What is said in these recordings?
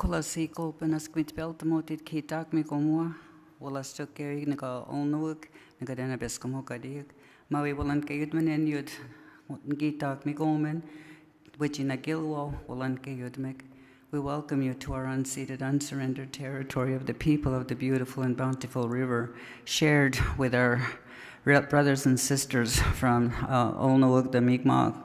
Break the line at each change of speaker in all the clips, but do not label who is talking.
Kulasiko penasquit beltamotit kitak mi komua, Walastukeri naga olnuik, nagadena bescomocadig, Maui Wallan Kayudman and Yud Gitak Migomen, which in a Gilwo, Wallan Kayudmek. We welcome you to our unceded, unsurrendered territory of the people of the beautiful and bountiful river, shared with our brothers and sisters from Olnuik, the Mi'kmaq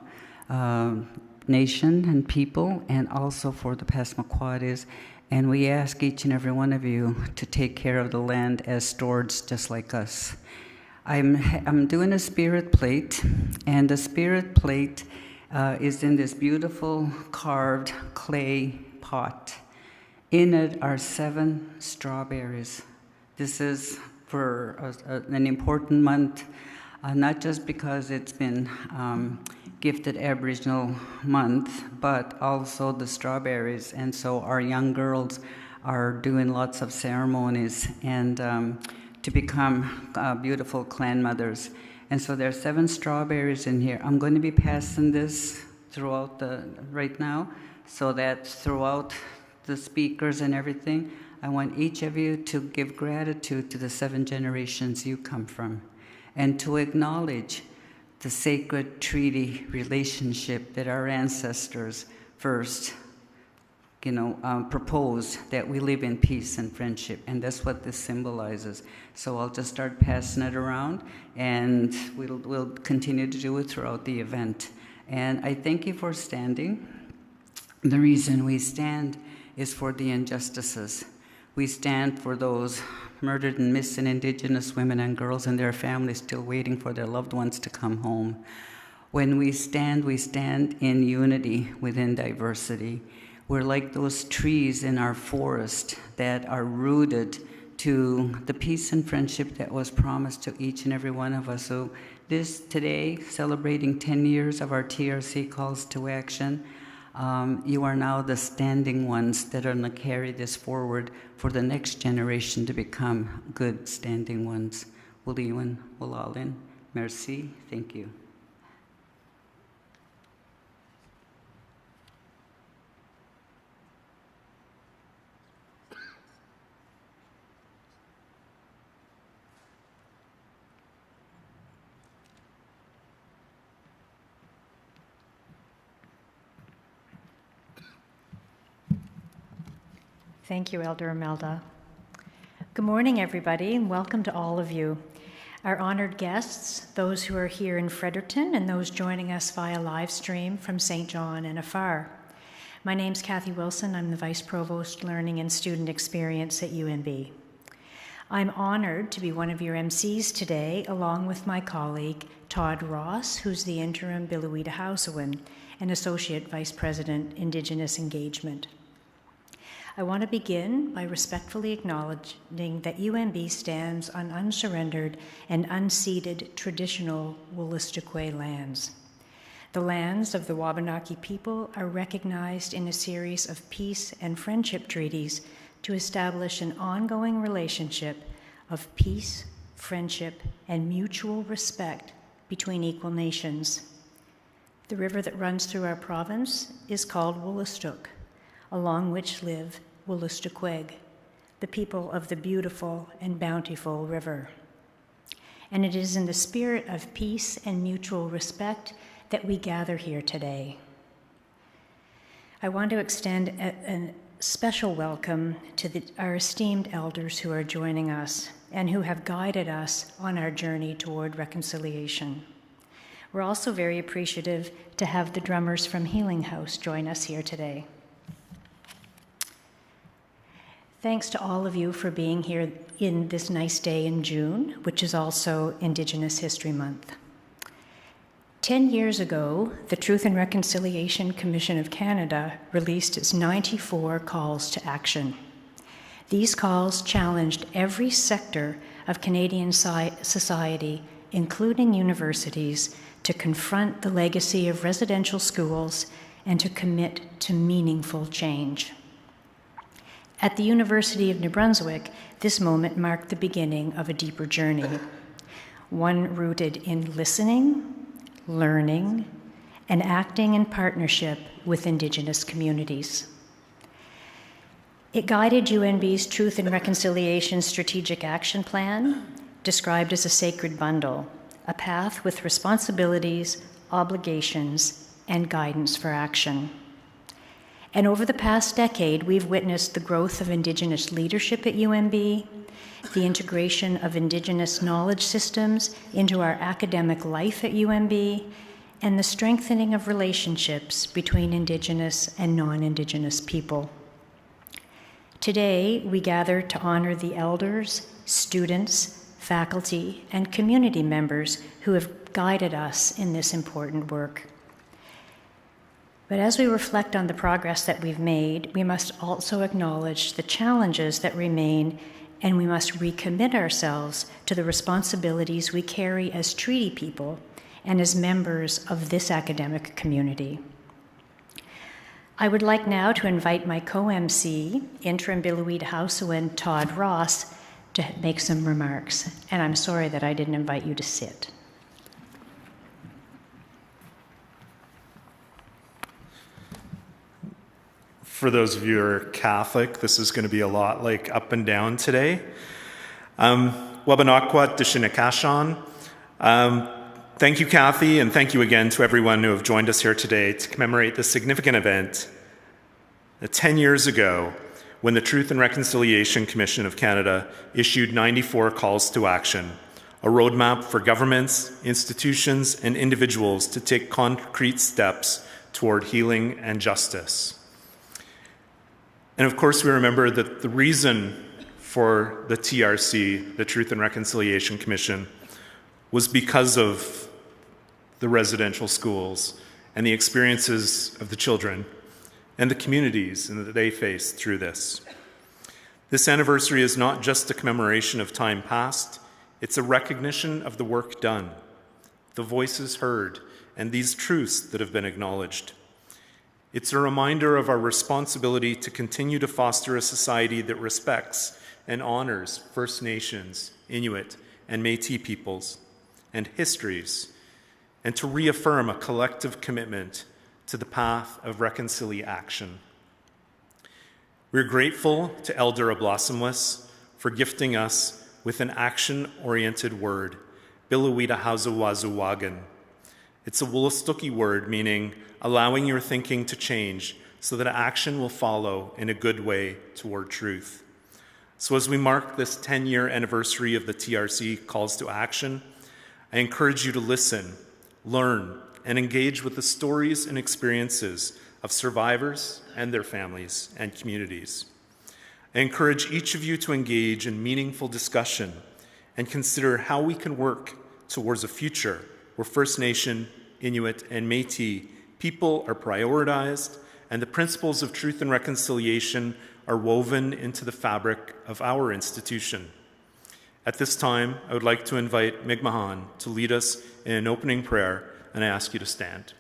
nation and people, and also for the Passamaquoddies. And we ask each and every one of you to take care of the land as stewards just like us. I'm doing a spirit plate, and the spirit plate is in this beautiful carved clay pot. In it are 7 strawberries. This is for an important month, not just because it's been gifted Aboriginal month, but also the strawberries. And so our young girls are doing lots of ceremonies and to become beautiful clan mothers. And so there are 7 strawberries in here. I'm going to be passing this throughout right now, so that throughout the speakers and everything, I want each of you to give gratitude to the 7 generations you come from, and to acknowledge the sacred treaty relationship that our ancestors first, proposed, that we live in peace and friendship, and that's what this symbolizes. So I'll just start passing it around, and we'll continue to do it throughout the event. And I thank you for standing. The reason we stand is for the injustices. We stand for those murdered and missing Indigenous women and girls and their families still waiting for their loved ones to come home. When we stand in unity within diversity. We're like those trees in our forest that are rooted to the peace and friendship that was promised to each and every one of us. So this today, celebrating 10 years of our TRC calls to action, you are now the standing ones that are going to carry this forward for the next generation to become good standing ones. Wuliwan, Wulalin, merci, thank you.
Thank you, Elder Imelda. Good morning, everybody, and welcome to all of you. Our honored guests, those who are here in Fredericton, and those joining us via live stream from St. John and afar. My name's Kathy Wilson. I'm the Vice Provost Learning and Student Experience at UNB. I'm honored to be one of your MCs today, along with my colleague, Todd Ross, who's the interim Bilowida Houseowin and Associate Vice President, Indigenous Engagement. I want to begin by respectfully acknowledging that UNB stands on unsurrendered and unceded traditional Wolastoqey lands. The lands of the Wabanaki people are recognized in a series of peace and friendship treaties to establish an ongoing relationship of peace, friendship, and mutual respect between equal nations. The river that runs through our province is called Wolastoq, along which live Wolastoqey, the people of the beautiful and bountiful river. And it is in the spirit of peace and mutual respect that we gather here today. I want to extend a special welcome to our esteemed elders who are joining us and who have guided us on our journey toward reconciliation. We're also very appreciative to have the drummers from Healing House join us here today. Thanks to all of you for being here in this nice day in June, which is also Indigenous History Month. 10 years ago, the Truth and Reconciliation Commission of Canada released its 94 calls to action. These calls challenged every sector of Canadian society, including universities, to confront the legacy of residential schools and to commit to meaningful change. At the University of New Brunswick, this moment marked the beginning of a deeper journey, one rooted in listening, learning, and acting in partnership with Indigenous communities. It guided UNB's Truth and Reconciliation Strategic Action Plan, described as a sacred bundle, a path with responsibilities, obligations, and guidance for action. And over the past decade, we've witnessed the growth of Indigenous leadership at UNB, the integration of Indigenous knowledge systems into our academic life at UNB, and the strengthening of relationships between Indigenous and non-Indigenous people. Today, we gather to honor the elders, students, faculty, and community members who have guided us in this important work. But as we reflect on the progress that we've made, we must also acknowledge the challenges that remain, and we must recommit ourselves to the responsibilities we carry as treaty people and as members of this academic community. I would like now to invite my co-MC, Interim Bilowida Hausawan Todd Ross, to make some remarks. And I'm sorry that I didn't invite you to sit.
For those of you who are Catholic, this is going to be a lot like up and down today. Wabanakwat Dishinakashan. Thank you, Kathy, and thank you again to everyone who have joined us here today to commemorate this significant event. 10 years ago, when the Truth and Reconciliation Commission of Canada issued 94 calls to action, a roadmap for governments, institutions, and individuals to take concrete steps toward healing and justice. And of course, we remember that the reason for the TRC, the Truth and Reconciliation Commission, was because of the residential schools and the experiences of the children and the communities that they faced through this. This anniversary is not just a commemoration of time past, it's a recognition of the work done, the voices heard, and these truths that have been acknowledged. It's a reminder of our responsibility to continue to foster a society that respects and honors First Nations, Inuit, and Métis peoples and histories, and to reaffirm a collective commitment to the path of reconciliation. We're grateful to Elder Ablasimwis for gifting us with an action-oriented word, Bilowida Hausawazuwagan. It's a Wolastoqey word meaning allowing your thinking to change so that action will follow in a good way toward truth. So as we mark this 10-year anniversary of the TRC calls to action, I encourage you to listen, learn, and engage with the stories and experiences of survivors and their families and communities. I encourage each of you to engage in meaningful discussion and consider how we can work towards a future where First Nation, Inuit, and Métis people are prioritized and the principles of truth and reconciliation are woven into the fabric of our institution. At this time, I would like to invite Mi'kmaq to lead us in an opening prayer, and I ask you to stand.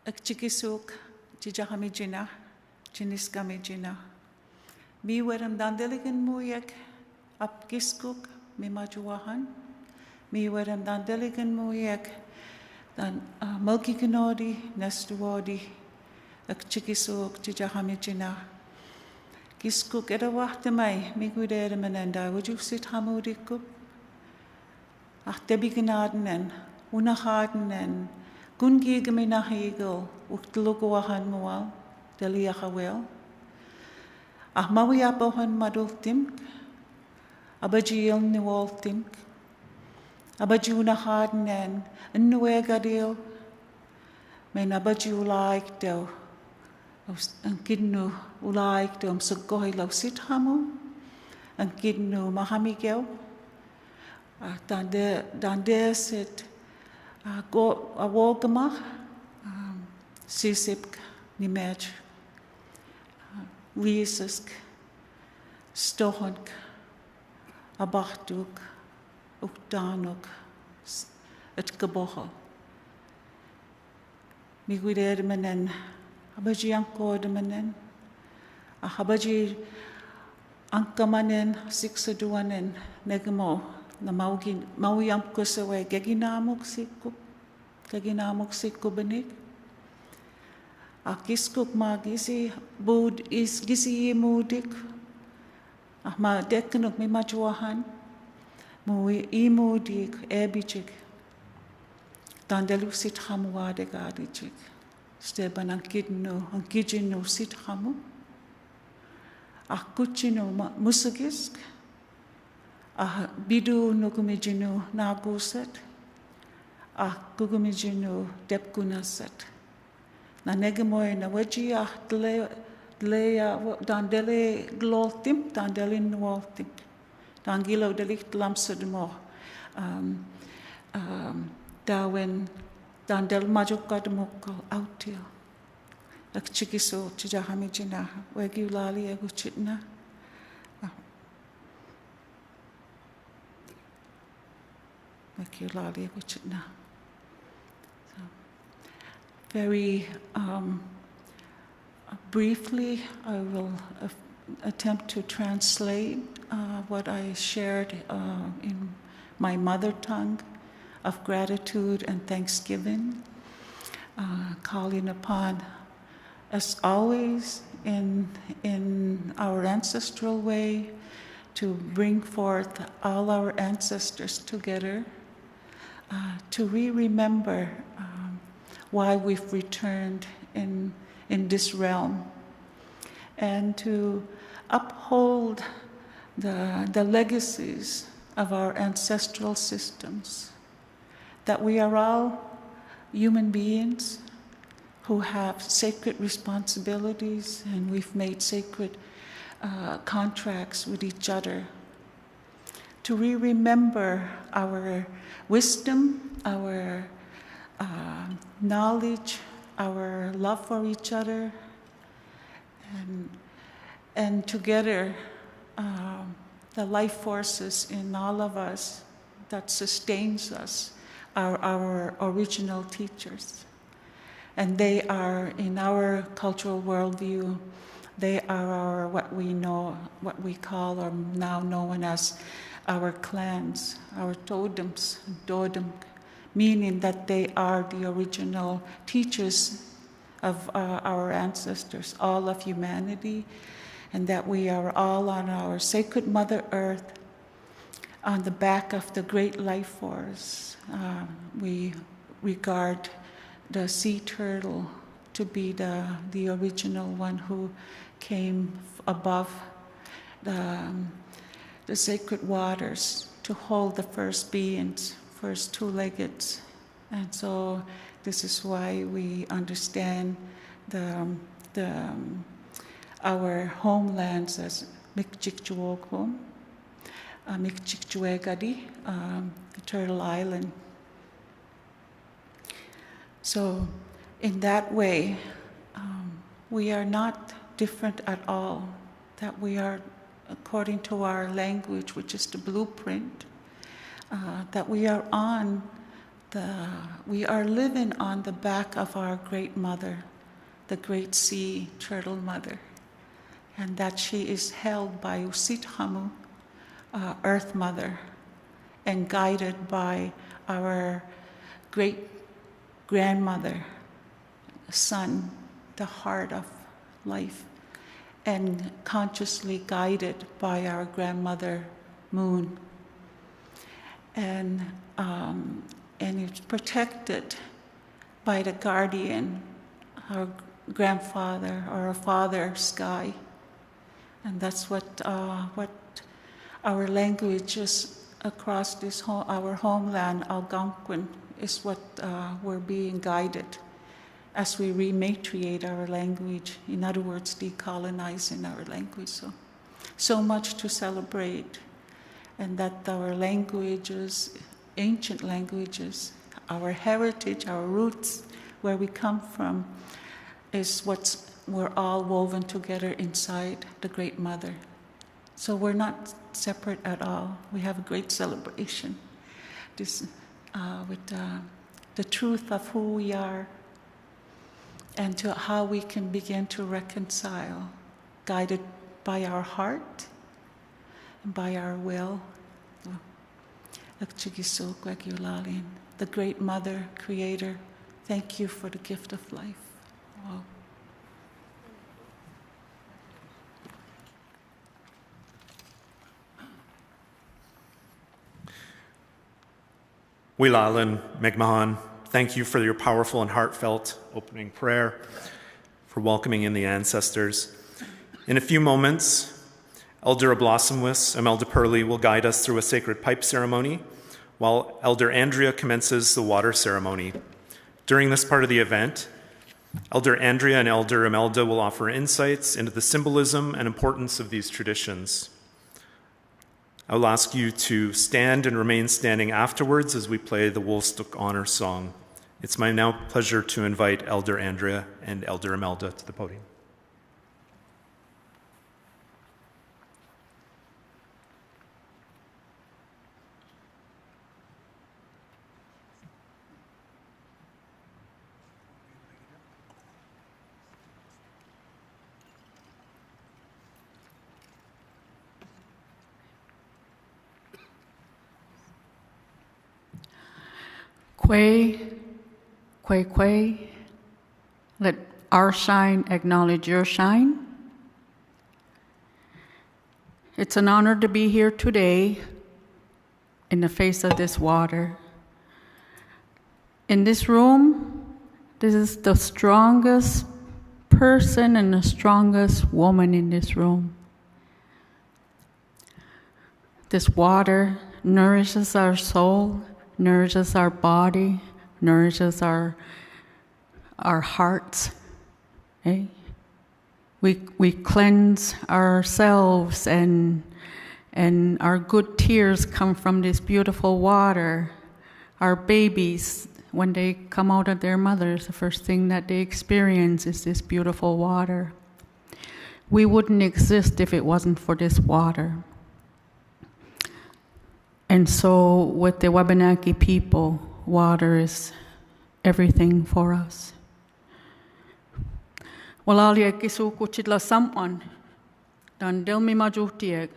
Akchikisuk, Chijahamijina, Chiniskamijina. Mi weram dandeligan muyak, Apkiskuk, Mimajuahan. Mi weram dandeligan muyak, dan Mulkikanodi, Nestuadi, Akchikisuk, Chijahamijina. Kiskuk edawahtamai, Migudermananda, would you sit Hamudikup? Ach, Debiganaden, Unaharden, Gungigaminahigel, Ukluguahan Mual, Deliahawel. Ach, Mawiabohan Madultimk, Abajiel Nualtimk, Abajuna Harden, and Nuegadil, Men Abaju like do, and Kidnu like do, Sagohilo Sithamu, and Kidnu Mahamigel, Dande sit. Go a Wogama, Sisipk, Nimej, Wiesask, Stohonk, Abachtuk, Ukdanuk, at Gaboho. Migudermanen, Abajianko demanen, a Habaji angkamanen siksaduanen negamo na mauyam kusawe geginamok sikku benik. Akiskuk magisi bud is gisi mudik. Ma deknuk mi majuahan. Mui imudik ebichik. Dandelu sit hamuade gadichik. Steban ankidnu sit hamu. Akuchinu musugisk. Bidu nugumijinu naguset. Gugumijinu depkunaset. Na negemoy na wajia dandele gloltim, dandelin waltim. Dangilo delict lamsudmo. Dawen dandel majukadmoko autil. Ak chikiso chijahamijina wegulali eguchitna. Wegulali eguchitna. Very briefly, I will attempt to translate what I shared in my mother tongue of gratitude and thanksgiving, calling upon, as always, in our ancestral way, to bring forth all our ancestors together, to remember why we've returned in this realm, and to uphold the legacies of our ancestral systems, that we are all human beings who have sacred responsibilities, and we've made sacred contracts with each other, to remember our wisdom, our knowledge, our love for each other, and together the life forces in all of us that sustains us are our original teachers. And they are, in our cultural worldview, they are what we call, or now known as, our clans, our totems, dodem, meaning that they are the original teachers of our ancestors, all of humanity, and that we are all on our sacred Mother Earth, on the back of the great life force. We regard the sea turtle to be the original one who came above the sacred waters to hold the first beings, first two-legged. And so this is why we understand our homelands as Mikchikchuokum, Mikchikchuegadi, Turtle Island. So in that way, we are not different at all, that we are, according to our language, which is the blueprint, that we are living on the back of our great mother, the great sea turtle mother, and that she is held by Usithamu, Earth Mother, and guided by our great grandmother, Sun, the heart of life, and consciously guided by our grandmother, Moon. And it's protected by the guardian, our grandfather or our father, Sky. And that's what our languages across our homeland, Algonquin, is what we're being guided as we rematriate our language. In other words, decolonizing our language. So much to celebrate. And that our languages, ancient languages, our heritage, our roots, where we come from, is we're all woven together inside the Great Mother. So we're not separate at all. We have a great celebration with the truth of who we are, and to how we can begin to reconcile, guided by our heart by our will. The great mother, creator, thank you for the gift of life. Wow.
Wilalan Megmahan, thank you for your powerful and heartfelt opening prayer, for welcoming in the ancestors. In a few moments, Elder Ablosomwis, Imelda Purley, will guide us through a sacred pipe ceremony, while Elder Andrea commences the water ceremony. During this part of the event, Elder Andrea and Elder Imelda will offer insights into the symbolism and importance of these traditions. I will ask you to stand and remain standing afterwards as we play the Woolstook Honor Song. It's my now pleasure to invite Elder Andrea and Elder Imelda to the podium.
Kwe, let our shine acknowledge your shine. It's an honor to be here today in the face of this water. In this room, this is the strongest person and the strongest woman in this room. This water nourishes our soul, nourishes our body, nourishes our hearts. Okay? We cleanse ourselves, and our good tears come from this beautiful water. Our babies, when they come out of their mothers, the first thing that they experience is this beautiful water. We wouldn't exist if it wasn't for this water. And so with the Wabanaki people, water is everything for us. Walalia kisuku chidla samwan, dan delmi majutieg,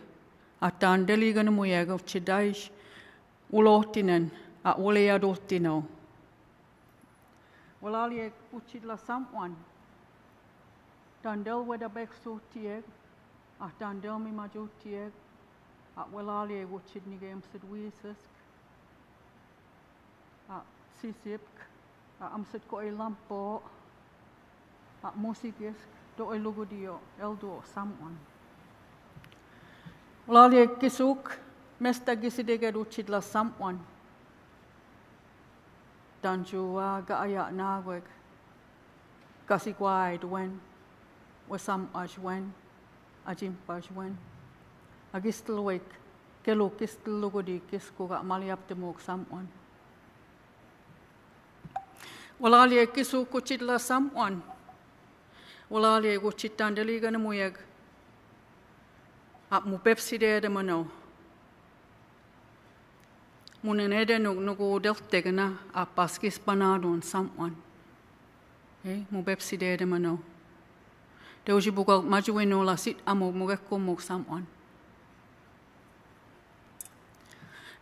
at dan deliganamuyeg of chidaish, ulotinen, at wuleadotino. Walalia kuchidla samwan, dan del wedabek sutieg, at dan delmi majutieg, at walalia wuchidnigam sidwiesisk, at sisipk, at amsit ko ay lampo, at musikisk, do ay lugudio, eldo samwan. Walalia kisuk, mesta gisidegad uchidla samwan. Danjua gaaya nagweg, gasigwai dwen, wasam ajwen, ajimpajwen. Agistelwek, kelo kistel lugodi kisko ga maliaptemok samwan. Walalia kisu kuchidla samwan. Walalia guchitandeli ganamuyeg. Ap mupepside de mano. Munenede nugu deltegana ap paskis banadon samwan. Mupepside de mano. Deuji bugal majueno la sit amo mugeko mok samwan.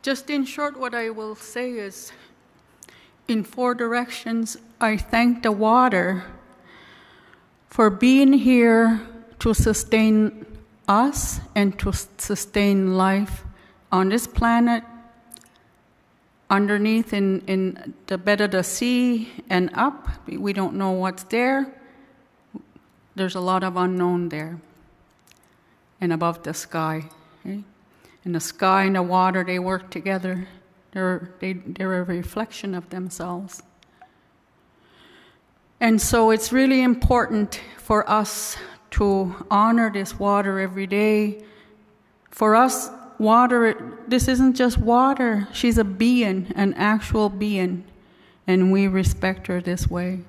Just in short, what I will say is, in 4 directions, I thank the water for being here to sustain us and to sustain life on this planet, underneath in the bed of the sea and up. We don't know what's there. There's a lot of unknown there. And above the sky. Okay? And the sky and the water, they work together. They're a reflection of themselves. And so it's really important for us to honor this water every day. For us, water, this isn't just water. She's a being, an actual being, and we respect her this way.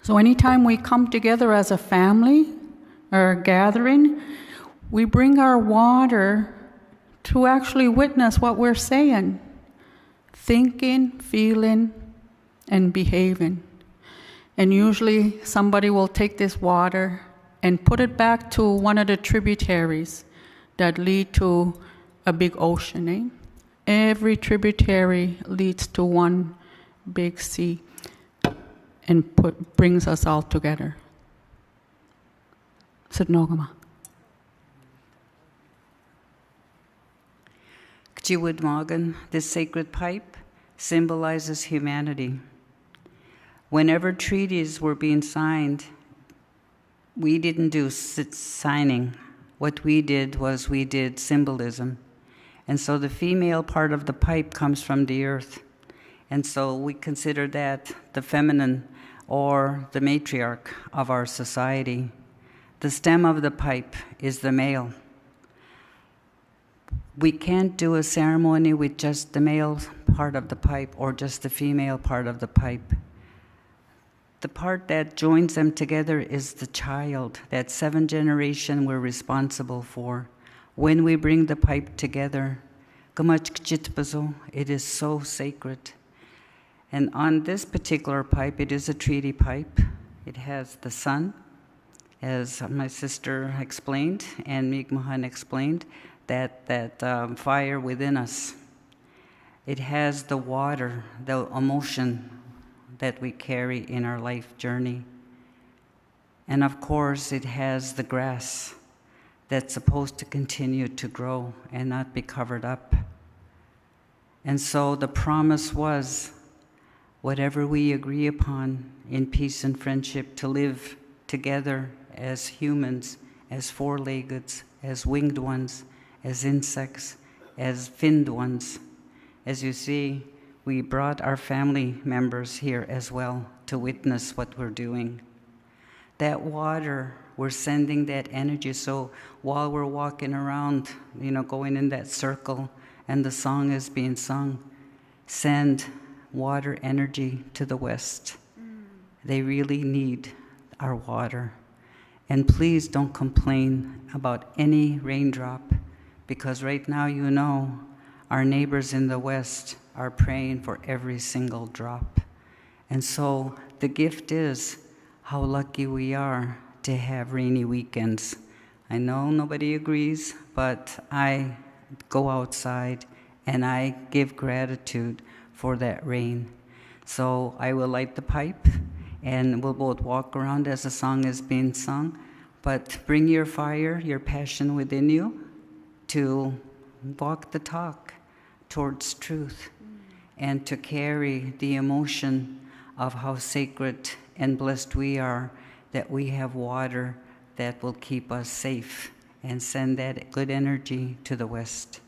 So anytime we come together as a family or a gathering, we bring our water to actually witness what we're saying, thinking, feeling, and behaving. And usually somebody will take this water and put it back to one of the tributaries, that lead to a big ocean, eh? Every tributary leads to one big sea and brings us all together. Sadnogama.
Kjiwudmagan, this sacred pipe, symbolizes humanity. Whenever treaties were being signed, we didn't do signing. What we did was we did symbolism. And so the female part of the pipe comes from the earth. And so we consider that the feminine or the matriarch of our society. The stem of the pipe is the male. We can't do a ceremony with just the male part of the pipe or just the female part of the pipe. The part that joins them together is the child. That 7th generation we're responsible for. When we bring the pipe together, it is so sacred. And on this particular pipe, it is a treaty pipe. It has the sun, as my sister explained, and Mi'kmaq explained, that fire within us. It has the water, the emotion that we carry in our life journey. And of course, it has the grass that's supposed to continue to grow and not be covered up. And so the promise was, whatever we agree upon in peace and friendship, to live together as humans, as four-leggeds, as winged ones, as insects, as finned ones. As you see, we brought our family members here as well to witness what we're doing. That water, we're sending that energy. So while we're walking around, going in that circle, and the song is being sung, send water energy to the West. They really need our water. And please don't complain about any raindrop, because right now, our neighbors in the West are praying for every single drop. And so the gift is how lucky we are to have rainy weekends. I know nobody agrees, but I go outside and I give gratitude for that rain. So I will light the pipe and we'll both walk around as the song is being sung, but bring your fire, your passion within you to walk the talk towards truth and to carry the emotion of how sacred and blessed we are that we have water that will keep us safe and send that good energy to the West.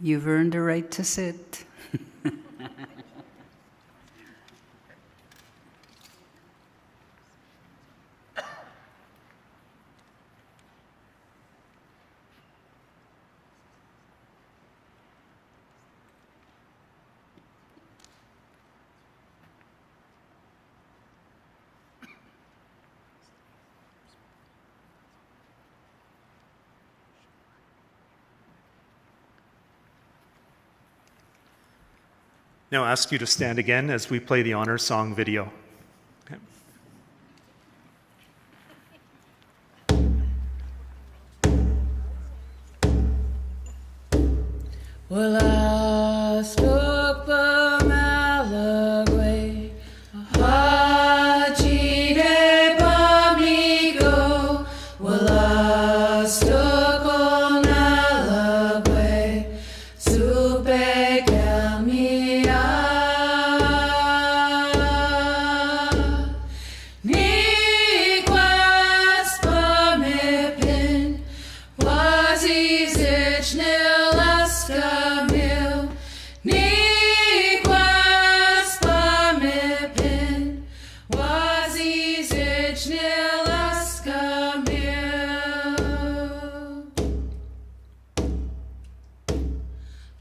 You've earned the right to sit.
Now I ask you to stand again as we play the honor song video. Okay.
Well, I spoke the Malaguay, Haji de Pamlico. Well, I stuck on Malaguay, Supe Camia. Ni quas pamepin, quasi zichnil ascamil. Ni quas pamepin, quasi zichnil ascamil.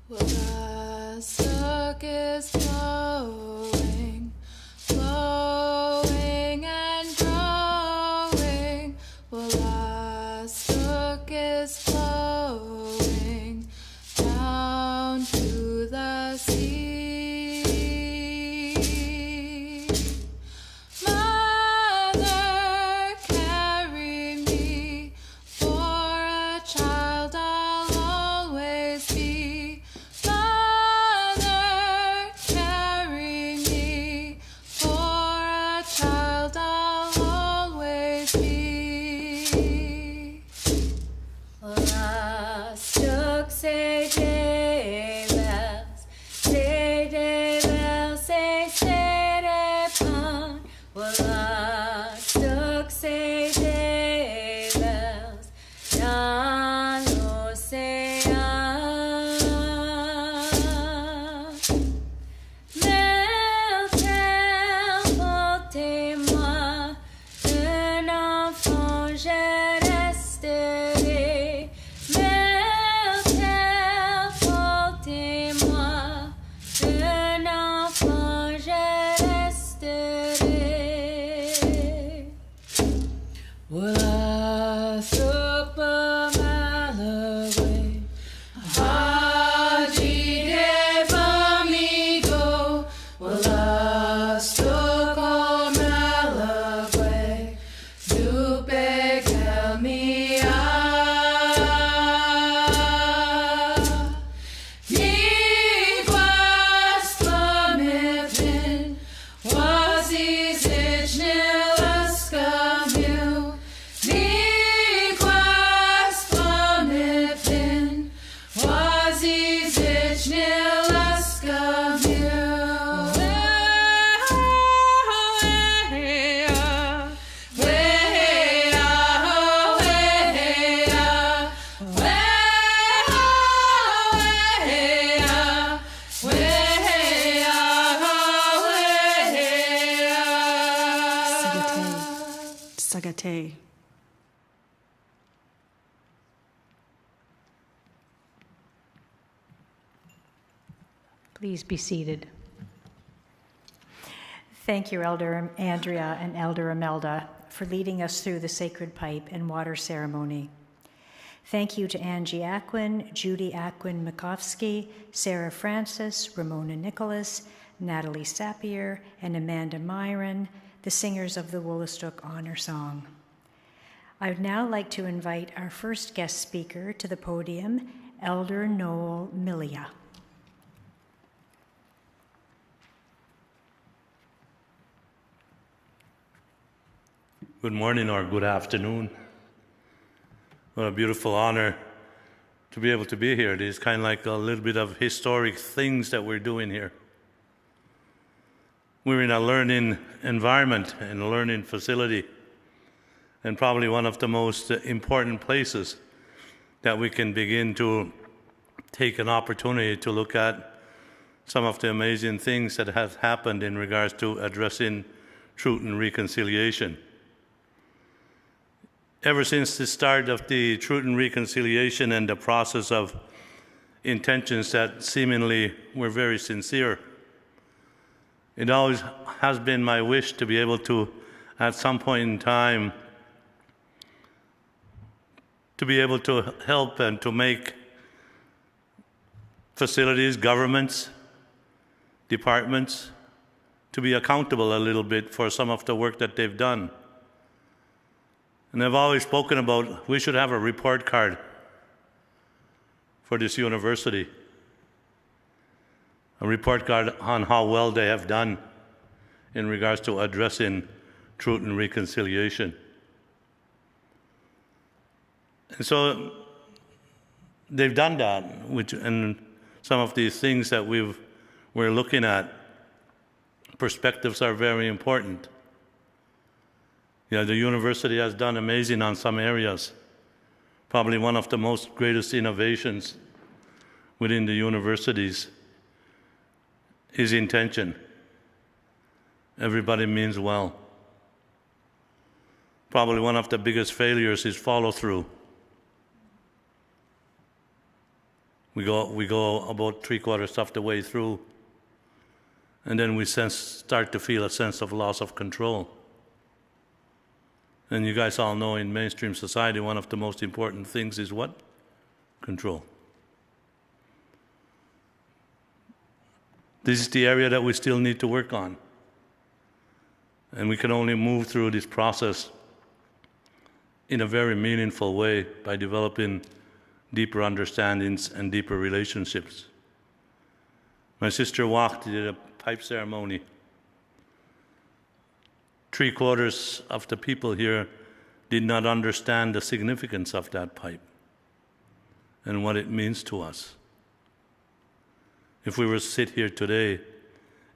Well, the suck is flowing, flowing and growing. Well, the suck is flowing down to the sea. Mother, carry me, for a child I'll always be. Mother, carry me, for a child I'll always be. Well, I stuck say day bells, say day bells, say day pon. Well, I stuck say day bells, down l'océan. Meltel, portez-moi, un enfant je resterai. Meltel, portez-moi, un enfant je resterai. Well, I took the Malaguay, Haji de Pamlico. Well, I stuck on Malaguay, Dupe Camia. Ni quas pamepin, quasi zichnil ascamil. Ni quas pamepin, quasi zichnil ascamil.
Sagate.
Please be seated. Thank you, Elder Andrea and Elder Imelda, for leading us through the sacred pipe and water ceremony. Thank you to Angie Aquin, Judy Aquin Makovsky, Sarah Francis, Ramona Nicholas, Natalie Sapier, and Amanda Myron, the singers of the Woolastook Honor Song. I would now like to invite our first guest speaker to the podium, Elder Noel Milia.
Good morning or good afternoon. What a beautiful honor to be able to be here. It is kind of like a little bit of historic things that we're doing here. We're in a learning environment and a learning facility, and probably one of the most important places that we can begin to take an opportunity to look at some of the amazing things that have happened in regards to addressing truth and reconciliation. Ever since the start of the truth and reconciliation and the process of intentions that seemingly were very sincere, it always has been my wish to be able to, at some point in time, to be able to help and to make facilities, governments, departments, to be accountable a little bit for some of the work that they've done. And I've always spoken about we should have a report card for this university, a report card on how well they have done in regards to addressing truth and reconciliation. And so they've done that, and some of these things that we're looking at, perspectives are very important. Yeah, the university has done amazing on some areas. Probably one of the most greatest innovations within the universities is intention. Everybody means well. Probably one of the biggest failures is follow-through. We go about 3/4 of the way through, and then we start to feel a sense of loss of control. And you guys all know in mainstream society, one of the most important things is what? Control. This is the area that we still need to work on. And we can only move through this process in a very meaningful way by developing deeper understandings and deeper relationships. My sister walked, did a pipe ceremony. 3/4 of the people here did not understand the significance of that pipe and what it means to us. If we were to sit here today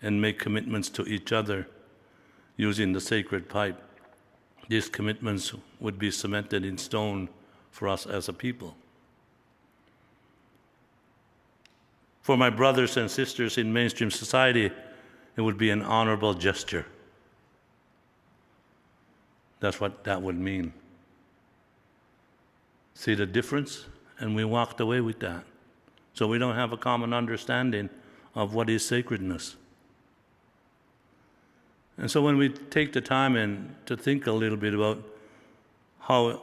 and make commitments to each other using the sacred pipe, these commitments would be cemented in stone for us as a people. For my brothers and sisters in mainstream society, it would be an honorable gesture. That's what that would mean. See the difference? And we walked away with that. So we don't have a common understanding of what is sacredness. And so when we take the time and to think a little bit about how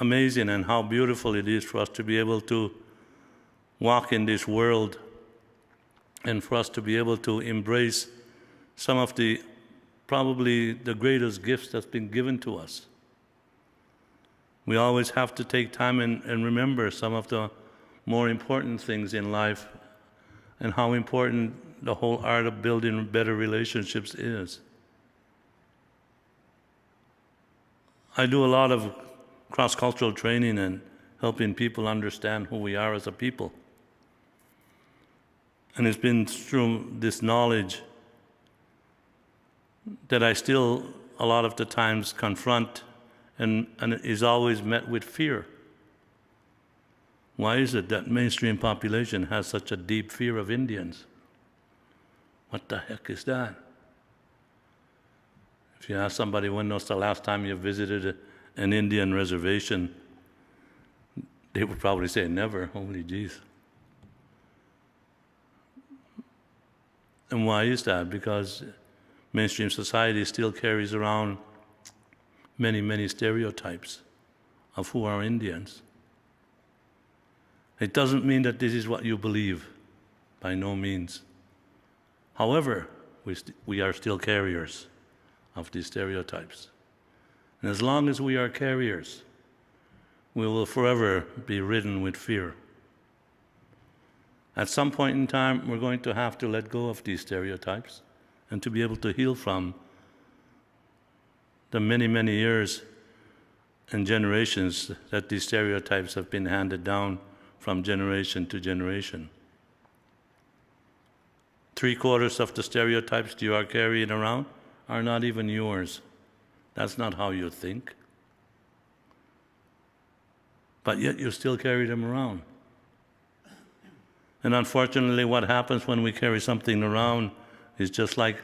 amazing and how beautiful it is for us to be able to walk in this world and for us to be able to embrace some of the probably the greatest gifts that's been given to us. We always have to take time and remember some of the more important things in life and how important the whole art of building better relationships is. I do a lot of cross-cultural training and helping people understand who we are as a people. And it's been through this knowledge that I still, a lot of the times, confront and is always met with fear. Why is it that mainstream population has such a deep fear of Indians? What the heck is that? If you ask somebody when was the last time you visited an Indian reservation, they would probably say never. Holy jeez. And why is that? Because mainstream society still carries around many, many stereotypes of who are Indians. It doesn't mean that this is what you believe, by no means. However, we are still carriers of these stereotypes. And as long as we are carriers, we will forever be ridden with fear. At some point in time, we're going to have to let go of these stereotypes and to be able to heal from the many, many years and generations that these stereotypes have been handed down from generation to generation. 3/4 of the stereotypes you are carrying around are not even yours. That's not how you think. But yet you still carry them around. And unfortunately, what happens when we carry something around is just like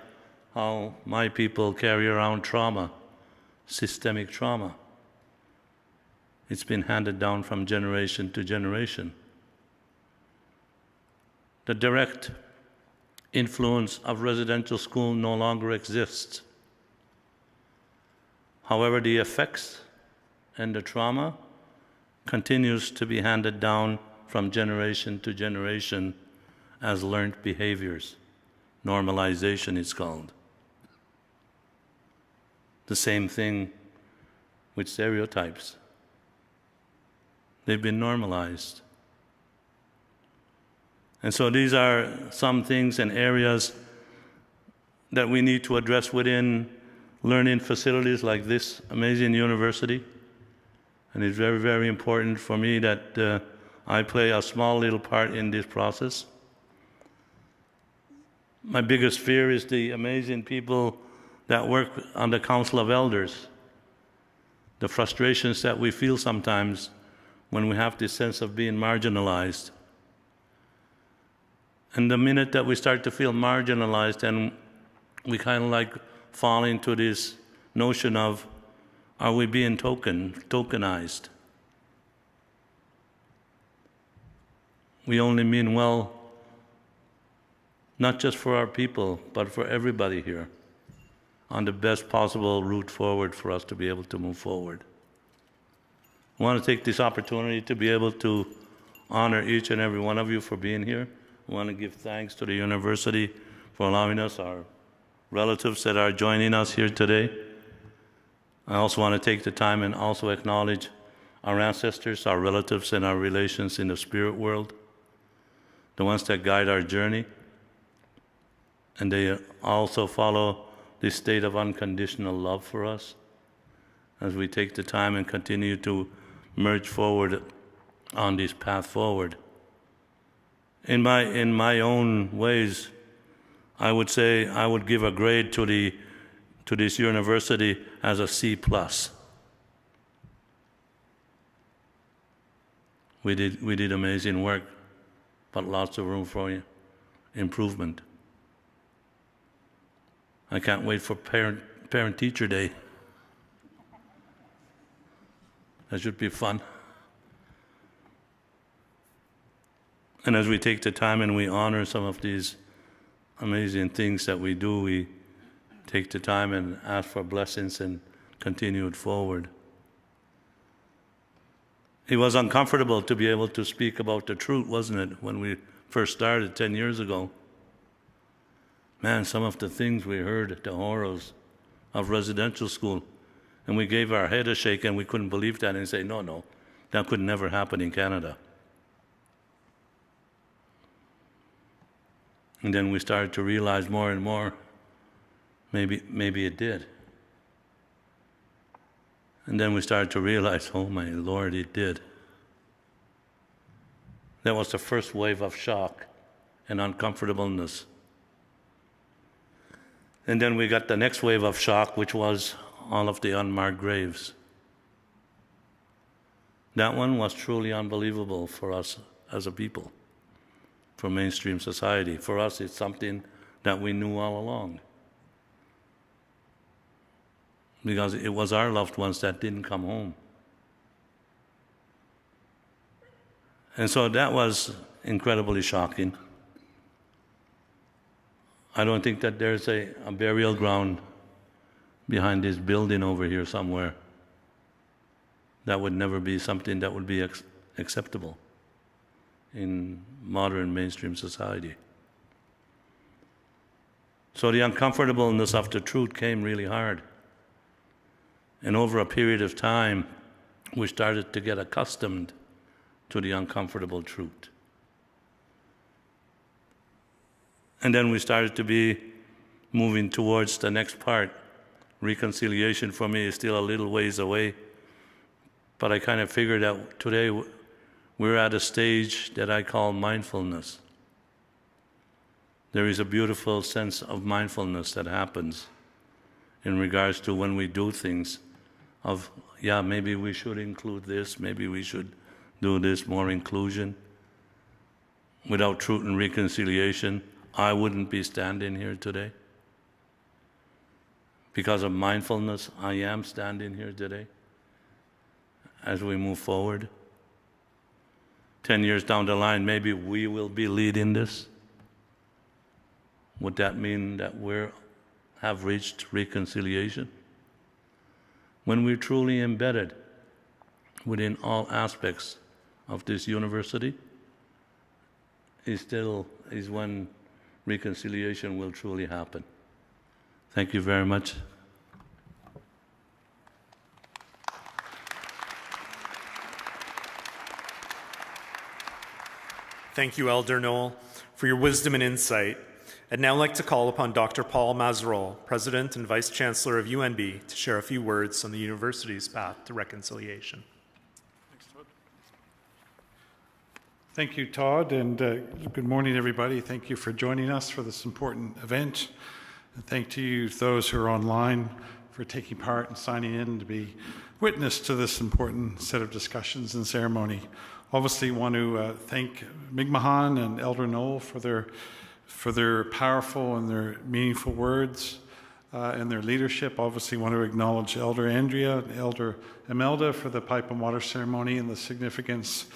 how my people carry around trauma, systemic trauma. It's been handed down from generation to generation. The direct influence of residential school no longer exists. However, the effects and the trauma continues to be handed down from generation to generation as learned behaviors. Normalization is called. The same thing with stereotypes. They've been normalized. And so these are some things and areas that we need to address within learning facilities like this amazing university. And it's very, very important for me that I play a small little part in this process. My biggest fear is the amazing people that work on the Council of Elders, the frustrations that we feel sometimes when we have this sense of being marginalized. And the minute that we start to feel marginalized, and we kind of like fall into this notion of, are we being tokenized? We only mean well, not just for our people, but for everybody here, on the best possible route forward for us to be able to move forward. I want to take this opportunity to be able to honor each and every one of you for being here. I want to give thanks to the university for allowing us, our relatives that are joining us here today. I also want to take the time and also acknowledge our ancestors, our relatives, and our relations in the spirit world, the ones that guide our journey. And they also follow this state of unconditional love for us as we take the time and continue to merge forward on this path forward. In my own ways, I would say I would give a grade to this university as a C+. We did amazing work, but lots of room for improvement. I can't wait for Parent-Teacher Day. That should be fun. And as we take the time and we honor some of these amazing things that we do, we take the time and ask for blessings and continue it forward. It was uncomfortable to be able to speak about the truth, wasn't it, when we first started 10 years ago? Man, some of the things we heard, the horrors of residential school, and we gave our head a shake and we couldn't believe that and say, no, that could never happen in Canada. And then we started to realize more and more, maybe it did. And then we started to realize, oh my Lord, it did. That was the first wave of shock and uncomfortableness. And then we got the next wave of shock, which was all of the unmarked graves. That one was truly unbelievable for us as a people, for mainstream society. For us, it's something that we knew all along, because it was our loved ones that didn't come home. And so that was incredibly shocking. I don't think that there's a burial ground behind this building over here somewhere. That would never be something that would be acceptable in modern mainstream society. So the uncomfortableness of the truth came really hard. And over a period of time, we started to get accustomed to the uncomfortable truth. And then we started to be moving towards the next part. Reconciliation for me is still a little ways away, but I kind of figured that today we're at a stage that I call mindfulness. There is a beautiful sense of mindfulness that happens in regards to when we do things of, maybe we should include this, maybe we should do this, more inclusion. Without truth and reconciliation, I wouldn't be standing here today. Because of mindfulness, I am standing here today. As we move forward, 10 years down the line, maybe we will be leading this. Would that mean that we have reached reconciliation? When we're truly embedded within all aspects of this university, is when reconciliation will truly happen. Thank you very much.
Thank you, Elder Noel, for your wisdom and insight. I'd now like to call upon Dr. Paul Mazerol, President and Vice Chancellor of UNB, to share a few words on the university's path to reconciliation.
Thanks, Todd. Thank you, Todd, and good morning, everybody. Thank you for joining us for this important event. And thank to you, those who are online, for taking part and signing in to be witness to this important set of discussions and ceremony. Obviously, want to thank Mi'kmaq and Elder Noel for their powerful and their meaningful words and their leadership. Obviously, want to acknowledge Elder Andrea and Elder Imelda for the pipe and water ceremony and the significance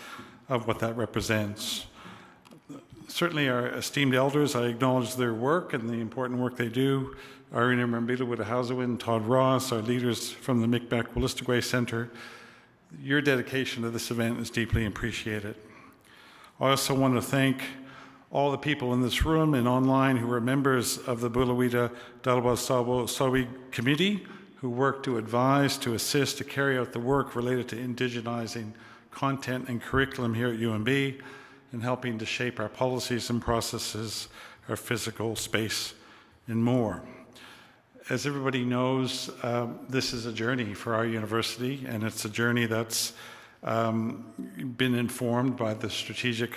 of what that represents. Certainly, our esteemed elders, I acknowledge their work and the important work they do. Arina Mambila Witahazawin, Todd Ross, our leaders from the Mikbak Wolastoqey Center. Your dedication to this event is deeply appreciated. I also want to thank all the people in this room and online who are members of the Bulawida Dalba Sabo Sawi Committee who work to advise, to assist, to carry out the work related to indigenizing content and curriculum here at UNB and helping to shape our policies and processes, our physical space, and more. As everybody knows, this is a journey for our university, and it's a journey that's been informed by the Strategic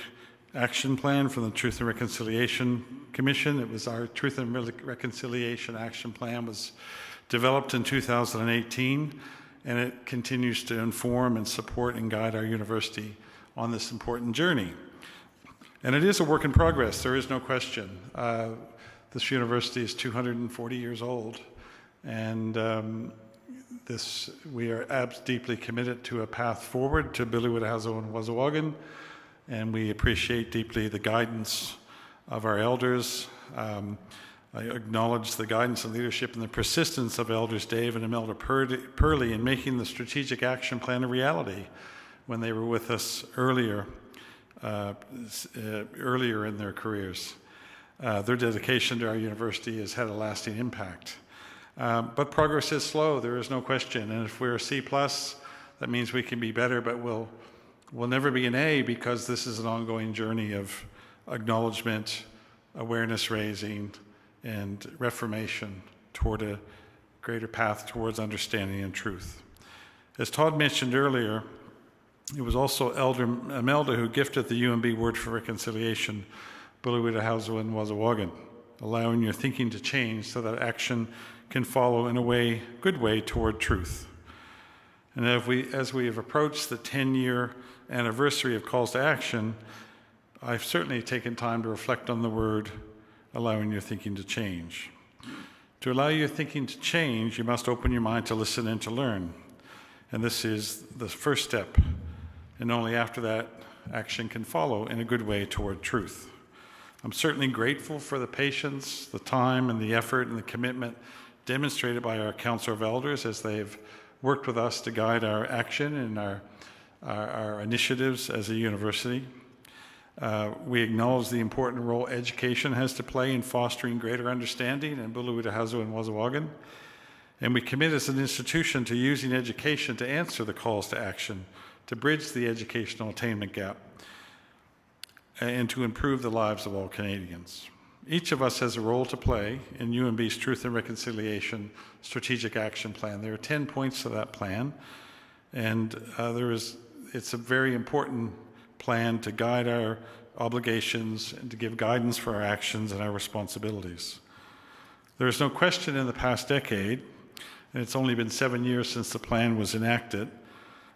Action Plan from the Truth and Reconciliation Commission. It was our Truth and Reconciliation Action Plan was developed in 2018, and it continues to inform and support and guide our university on this important journey. And it is a work in progress, there is no question. This university is 240 years old, and we are deeply committed to a path forward to Biliwitahazo and Wazawagan, and we appreciate deeply the guidance of our elders. I acknowledge the guidance and leadership and the persistence of Elders Dave and Imelda Purley in making the Strategic Action Plan a reality when they were with us earlier in their careers. Their dedication to our university has had a lasting impact. But progress is slow, there is no question. And if we're a C+, that means we can be better, but we'll never be an A because this is an ongoing journey of acknowledgement, awareness raising, and reformation toward a greater path towards understanding and truth. As Todd mentioned earlier, it was also Elder Imelda who gifted the UNB Word for Reconciliation, Biliwitahazo and Wazawagan, allowing your thinking to change so that action can follow in a good way toward truth. And as we have approached the 10-year anniversary of Calls to Action, I've certainly taken time to reflect on the word, allowing your thinking to change. To allow your thinking to change, you must open your mind to listen and to learn. And this is the first step. And only after that, action can follow in a good way toward truth. I'm certainly grateful for the patience, the time, and the effort and the commitment demonstrated by our Council of Elders as they've worked with us to guide our action and our initiatives as a university. We acknowledge the important role education has to play in fostering greater understanding in Biliwitahazo and Wazawagan. And we commit as an institution to using education to answer the calls to action, to bridge the educational attainment gap, and to improve the lives of all Canadians. Each of us has a role to play in UNB's Truth and Reconciliation Strategic Action Plan. There are 10 points to that plan, and it's a very important plan to guide our obligations and to give guidance for our actions and our responsibilities. There is no question in the past decade, and it's only been 7 years since the plan was enacted,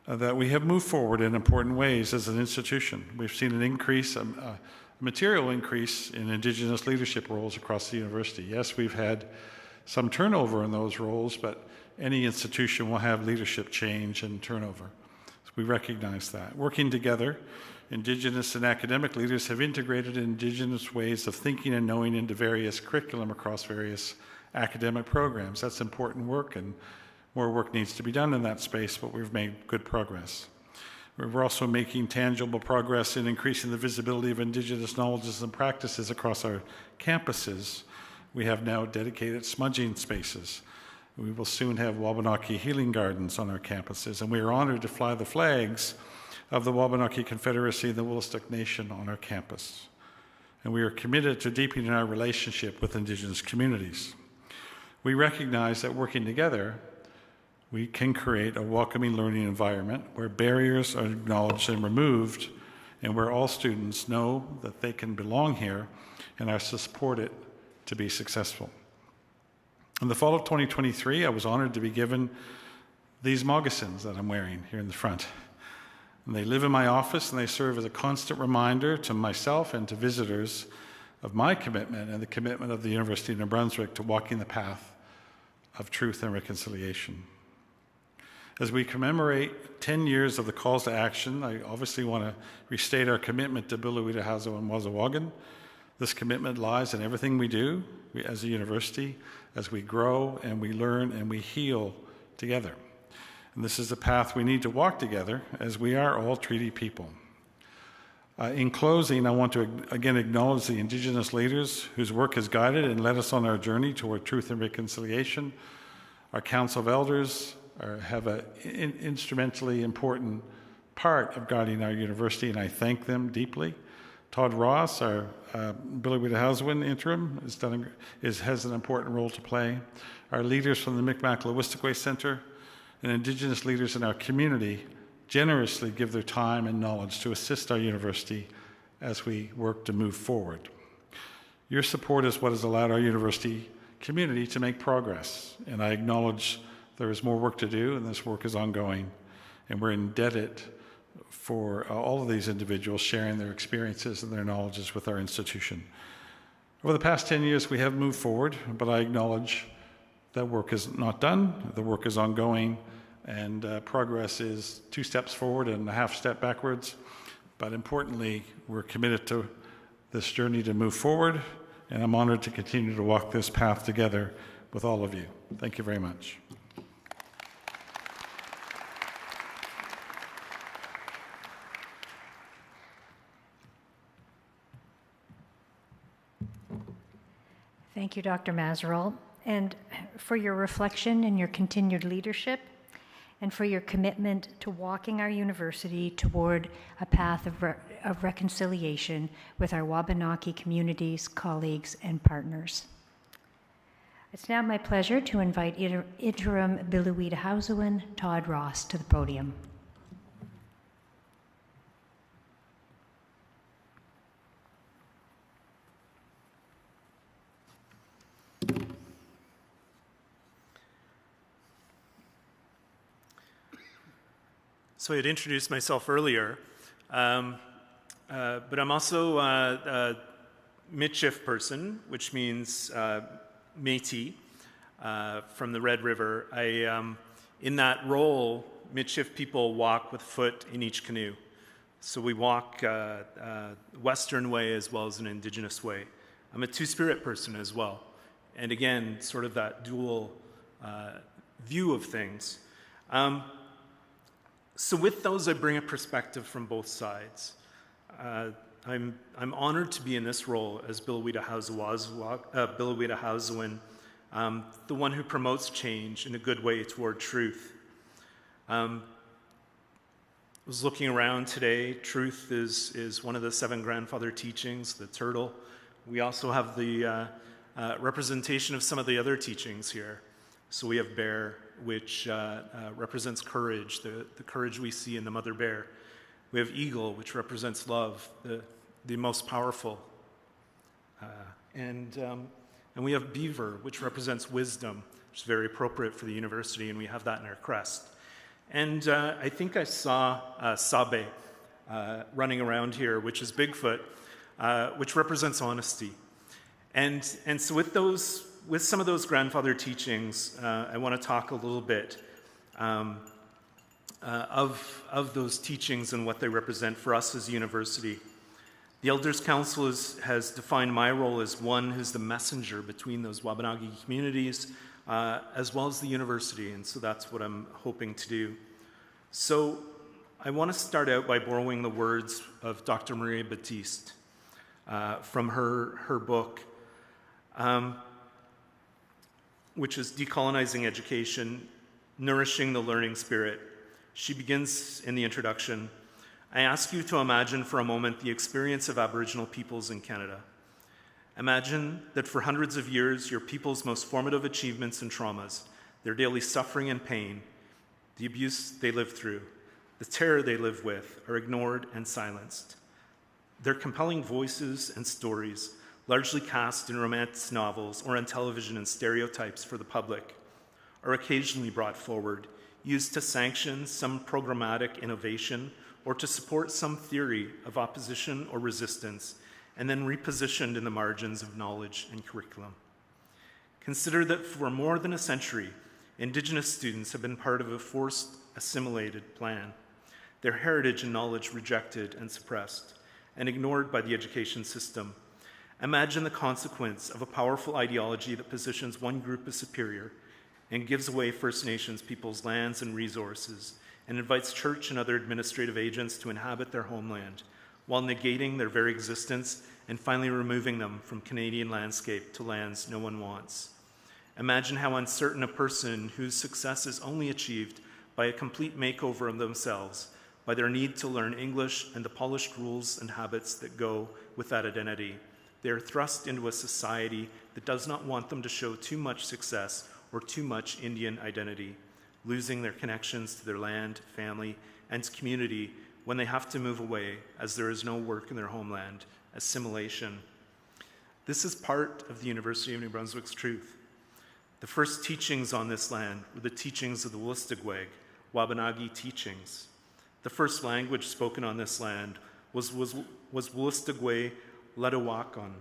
that we have moved forward in important ways as an institution. We've seen an increase, a material increase in Indigenous leadership roles across the university. Yes, we've had some turnover in those roles, but any institution will have leadership change and turnover. So we recognize that. Working together, Indigenous and academic leaders have integrated Indigenous ways of thinking and knowing into various curriculum across various academic programs. That's important work, and more work needs to be done in that space, but we've made good progress. We're also making tangible progress in increasing the visibility of Indigenous knowledges and practices across our campuses. We have now dedicated smudging spaces. We will soon have Wabanaki healing gardens on our campuses, and we are honored to fly the flags of the Wabanaki Confederacy and the Willistic Nation on our campus. And we are committed to deepening our relationship with Indigenous communities. We recognize that working together, we can create a welcoming learning environment where barriers are acknowledged and removed, and where all students know that they can belong here and are supported to be successful. In the fall of 2023, I was honored to be given these moccasins that I'm wearing here in the front. And they live in my office, and they serve as a constant reminder to myself and to visitors of my commitment and the commitment of the University of New Brunswick to walking the path of truth and reconciliation. As we commemorate 10 years of the calls to action, I obviously want to restate our commitment to Bilowida Hazo and Wazawagan. This commitment lies in everything we do as a university, as we grow and we learn and we heal together. And this is a path we need to walk together, as we are all treaty people. In closing, I want to again acknowledge the Indigenous leaders whose work has guided and led us on our journey toward truth and reconciliation. Our Council of Elders have an instrumentally important part of guiding our university, and I thank them deeply. Todd Ross, our Bilowida Hazowan interim, has an important role to play. Our leaders from the Mi'kmaq-Wetaskiwin Center and Indigenous leaders in our community generously give their time and knowledge to assist our university as we work to move forward. Your support is what has allowed our university community to make progress, and I acknowledge there is more work to do, and this work is ongoing, and we're indebted for all of these individuals sharing their experiences and their knowledges with our institution. Over the past 10 years, we have moved forward, but I acknowledge that work is not done, the work is ongoing, and progress is 2 steps forward and a half step backwards. But importantly, we're committed to this journey to move forward, and I'm honored to continue to walk this path together with all of you. Thank you very much.
Thank you, Dr. Mazerolle, and for your reflection and your continued leadership, and for your commitment to walking our university toward a path of reconciliation with our Wabanaki communities, colleagues, and partners. It's now my pleasure to invite Interim Bilowida Hazowan Todd Ross to the podium.
So I had introduced myself earlier, but I'm also a Michif person, which means Métis from the Red River. In that role, Michif people walk with foot in each canoe. So we walk Western way as well as an Indigenous way. I'm a Two-Spirit person as well. And again, sort of that dual view of things. So with those, I bring a perspective from both sides. I'm honored to be in this role as Bilowida Hazowan, the one who promotes change in a good way toward truth. I was looking around today. Truth is one of the 7 grandfather teachings, the turtle. We also have the representation of some of the other teachings here. So we have bear, which represents courage, the courage we see in the mother bear. We have eagle, which represents love, the most powerful. And we have beaver, which represents wisdom, which is very appropriate for the university, and we have that in our crest. And I think I saw Sabe running around here, which is Bigfoot. which represents honesty. And so with some of those grandfather teachings, I want to talk a little bit of those teachings and what they represent for us as a university. The Elders Council has defined my role as one who's the messenger between those Wabanagi communities as well as the university, and so that's what I'm hoping to do. So I want to start out by borrowing the words of Dr. Maria Batiste from her book, which is Decolonizing Education, Nourishing the Learning Spirit. She begins in the introduction, I ask you to imagine for a moment the experience of Aboriginal peoples in Canada. Imagine that for hundreds of years, your people's most formative achievements and traumas, their daily suffering and pain, the abuse they live through, the terror they live with, are ignored and silenced. Their compelling voices and stories, largely cast in romance novels or on television and stereotypes for the public, are occasionally brought forward, used to sanction some programmatic innovation or to support some theory of opposition or resistance, and then repositioned in the margins of knowledge and curriculum. Consider that for more than a century, Indigenous students have been part of a forced, assimilated plan, their heritage and knowledge rejected and suppressed, and ignored by the education system. Imagine the consequence of a powerful ideology that positions one group as superior and gives away First Nations people's lands and resources, and invites church and other administrative agents to inhabit their homeland, while negating their very existence and finally removing them from Canadian landscape to lands no one wants. Imagine how uncertain a person whose success is only achieved by a complete makeover of themselves, by their need to learn English and the polished rules and habits that go with that identity. They are thrust into a society that does not want them to show too much success or too much Indian identity, losing their connections to their land, family, and community when they have to move away as there is no work in their homeland, assimilation. This is part of the University of New Brunswick's truth. The first teachings on this land were the teachings of the Wolastoqiyik, Wabanagi teachings. The first language spoken on this land was Wolastoqiyik Ledawakan.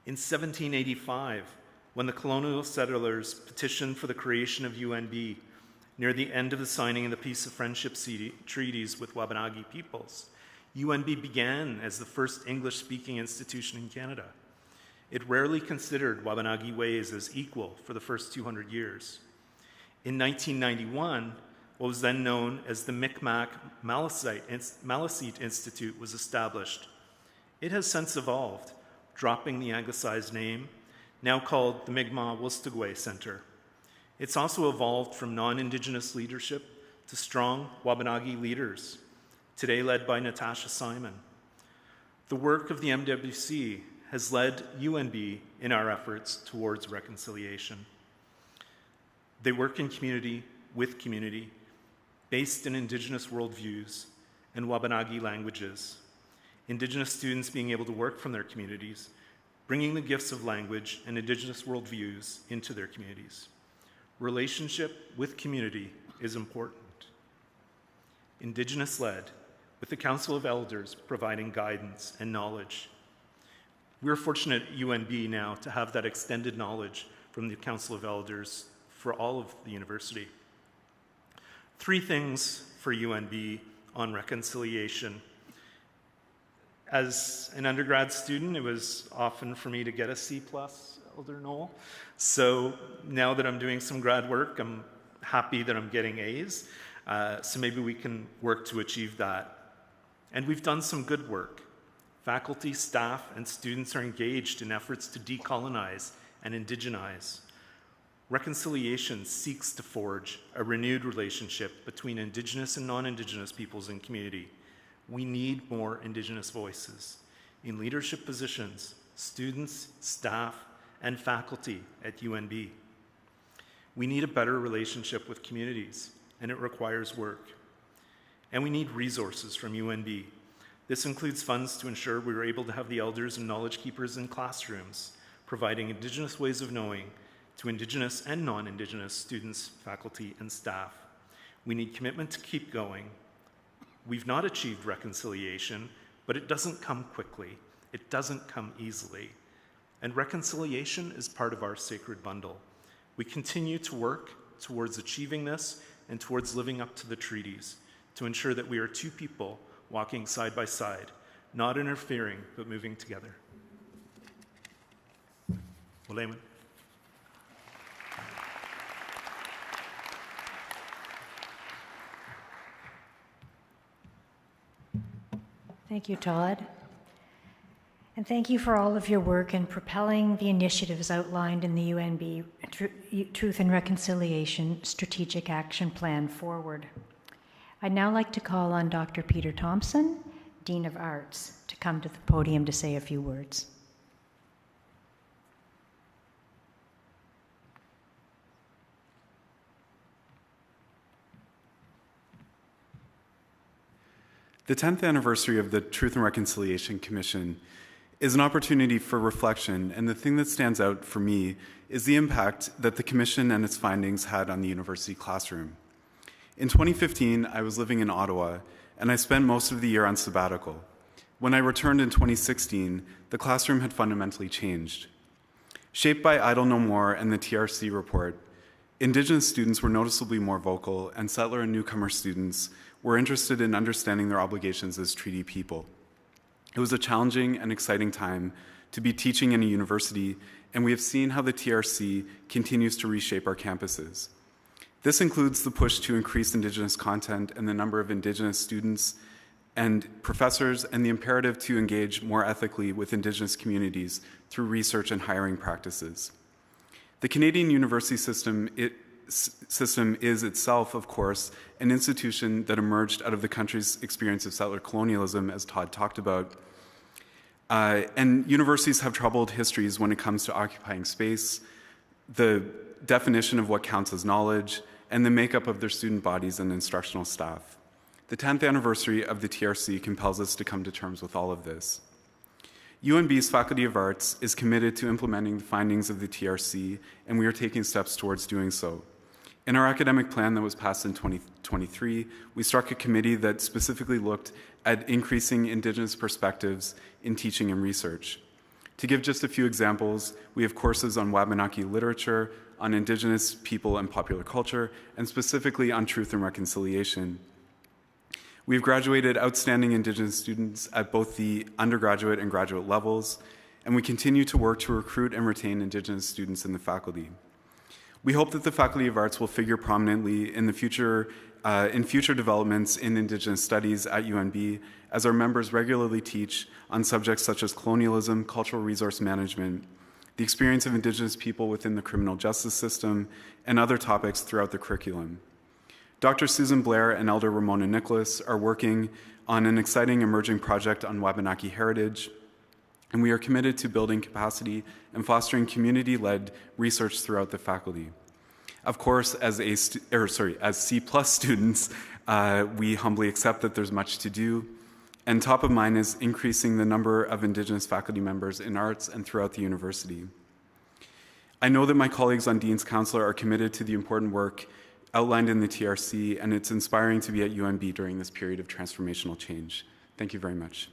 In 1785, when the colonial settlers petitioned for the creation of UNB, near the end of the signing of the Peace of Friendship treaties with Wabanagi peoples, UNB began as the first English-speaking institution in Canada. It rarely considered Wabanagi ways as equal for the first 200 years. In 1991, what was then known as the Micmac Maliseet Institute was established. It has since evolved, dropping the anglicized name, now called the Mi'kmaq Wolastoqiyik Center. It's also evolved from non-Indigenous leadership to strong Wabanagi leaders, today led by Natasha Simon. The work of the MWC has led UNB in our efforts towards reconciliation. They work in community with community, based in Indigenous worldviews and Wabanagi languages. Indigenous students being able to work from their communities, bringing the gifts of language and Indigenous worldviews into their communities. Relationship with community is important. Indigenous-led, with the Council of Elders providing guidance and knowledge. We're fortunate at UNB now to have that extended knowledge from the Council of Elders for all of the university. 3 things for UNB on reconciliation. As an undergrad student, it was often for me to get a C+, Elder Noel. So now that I'm doing some grad work, I'm happy that I'm getting A's. So maybe we can work to achieve that. And we've done some good work. Faculty, staff, and students are engaged in efforts to decolonize and indigenize. Reconciliation seeks to forge a renewed relationship between Indigenous and non-Indigenous peoples and community. We need more Indigenous voices in leadership positions, students, staff, and faculty at UNB. We need a better relationship with communities, and it requires work. And we need resources from UNB. This includes funds to ensure we are able to have the elders and knowledge keepers in classrooms, providing Indigenous ways of knowing to Indigenous and non-Indigenous students, faculty, and staff. We need commitment to keep going. We've not achieved reconciliation. but it doesn't come quickly. It doesn't come easily. And reconciliation is part of our sacred bundle. We continue to work towards achieving this and towards living up to the treaties to ensure that we are two people walking side by side, not interfering, but moving together. Oleman.
Thank you, Todd. And thank you for all of your work in propelling the initiatives outlined in the UNB Truth and Reconciliation Strategic Action Plan forward. I'd now like to call on Dr. Peter Thompson, Dean of Arts, to come to the podium to say a few words.
The 10th anniversary of the Truth and Reconciliation Commission is an opportunity for reflection, and the thing that stands out for me is the impact that the Commission and its findings had on the university classroom. In 2015, I was living in Ottawa, and I spent most of the year on sabbatical. When I returned in 2016, the classroom had fundamentally changed. Shaped by Idle No More and the TRC report, Indigenous students were noticeably more vocal, and settler and newcomer students were interested in understanding their obligations as treaty people. It was a challenging and exciting time to be teaching in a university, and we have seen how the TRC continues to reshape our campuses. This includes the push to increase Indigenous content and the number of Indigenous students and professors, and the imperative to engage more ethically with Indigenous communities through research and hiring practices. The Canadian university system is itself, of course, an institution that emerged out of the country's experience of settler colonialism, as Todd talked about. And universities have troubled histories when it comes to occupying space, the definition of what counts as knowledge, and the makeup of their student bodies and instructional staff. The 10th anniversary of the TRC compels us to come to terms with all of this. UNB's Faculty of Arts is committed to implementing the findings of the TRC, and we are taking steps towards doing so. In our academic plan that was passed in 2023, we struck a committee that specifically looked at increasing Indigenous perspectives in teaching and research. To give just a few examples, we have courses on Wabanaki literature, on Indigenous people and popular culture, and specifically on truth and reconciliation. We've graduated outstanding Indigenous students at both the undergraduate and graduate levels, and we continue to work to recruit and retain Indigenous students in the faculty. We hope that the Faculty of Arts will figure prominently in future developments in Indigenous studies at UNB, as our members regularly teach on subjects such as colonialism, cultural resource management, the experience of Indigenous people within the criminal justice system, and other topics throughout the curriculum. Dr. Susan Blair and Elder Ramona Nicholas are working on an exciting emerging project on Wabanaki heritage, and we are committed to building capacity and fostering community-led research throughout the faculty. Of course, as C+ students, we humbly accept that there's much to do, and top of mind is increasing the number of Indigenous faculty members in arts and throughout the university. I know that my colleagues on Dean's Council are committed to the important work outlined in the TRC, and it's inspiring to be at UNB during this period of transformational change. Thank you very much.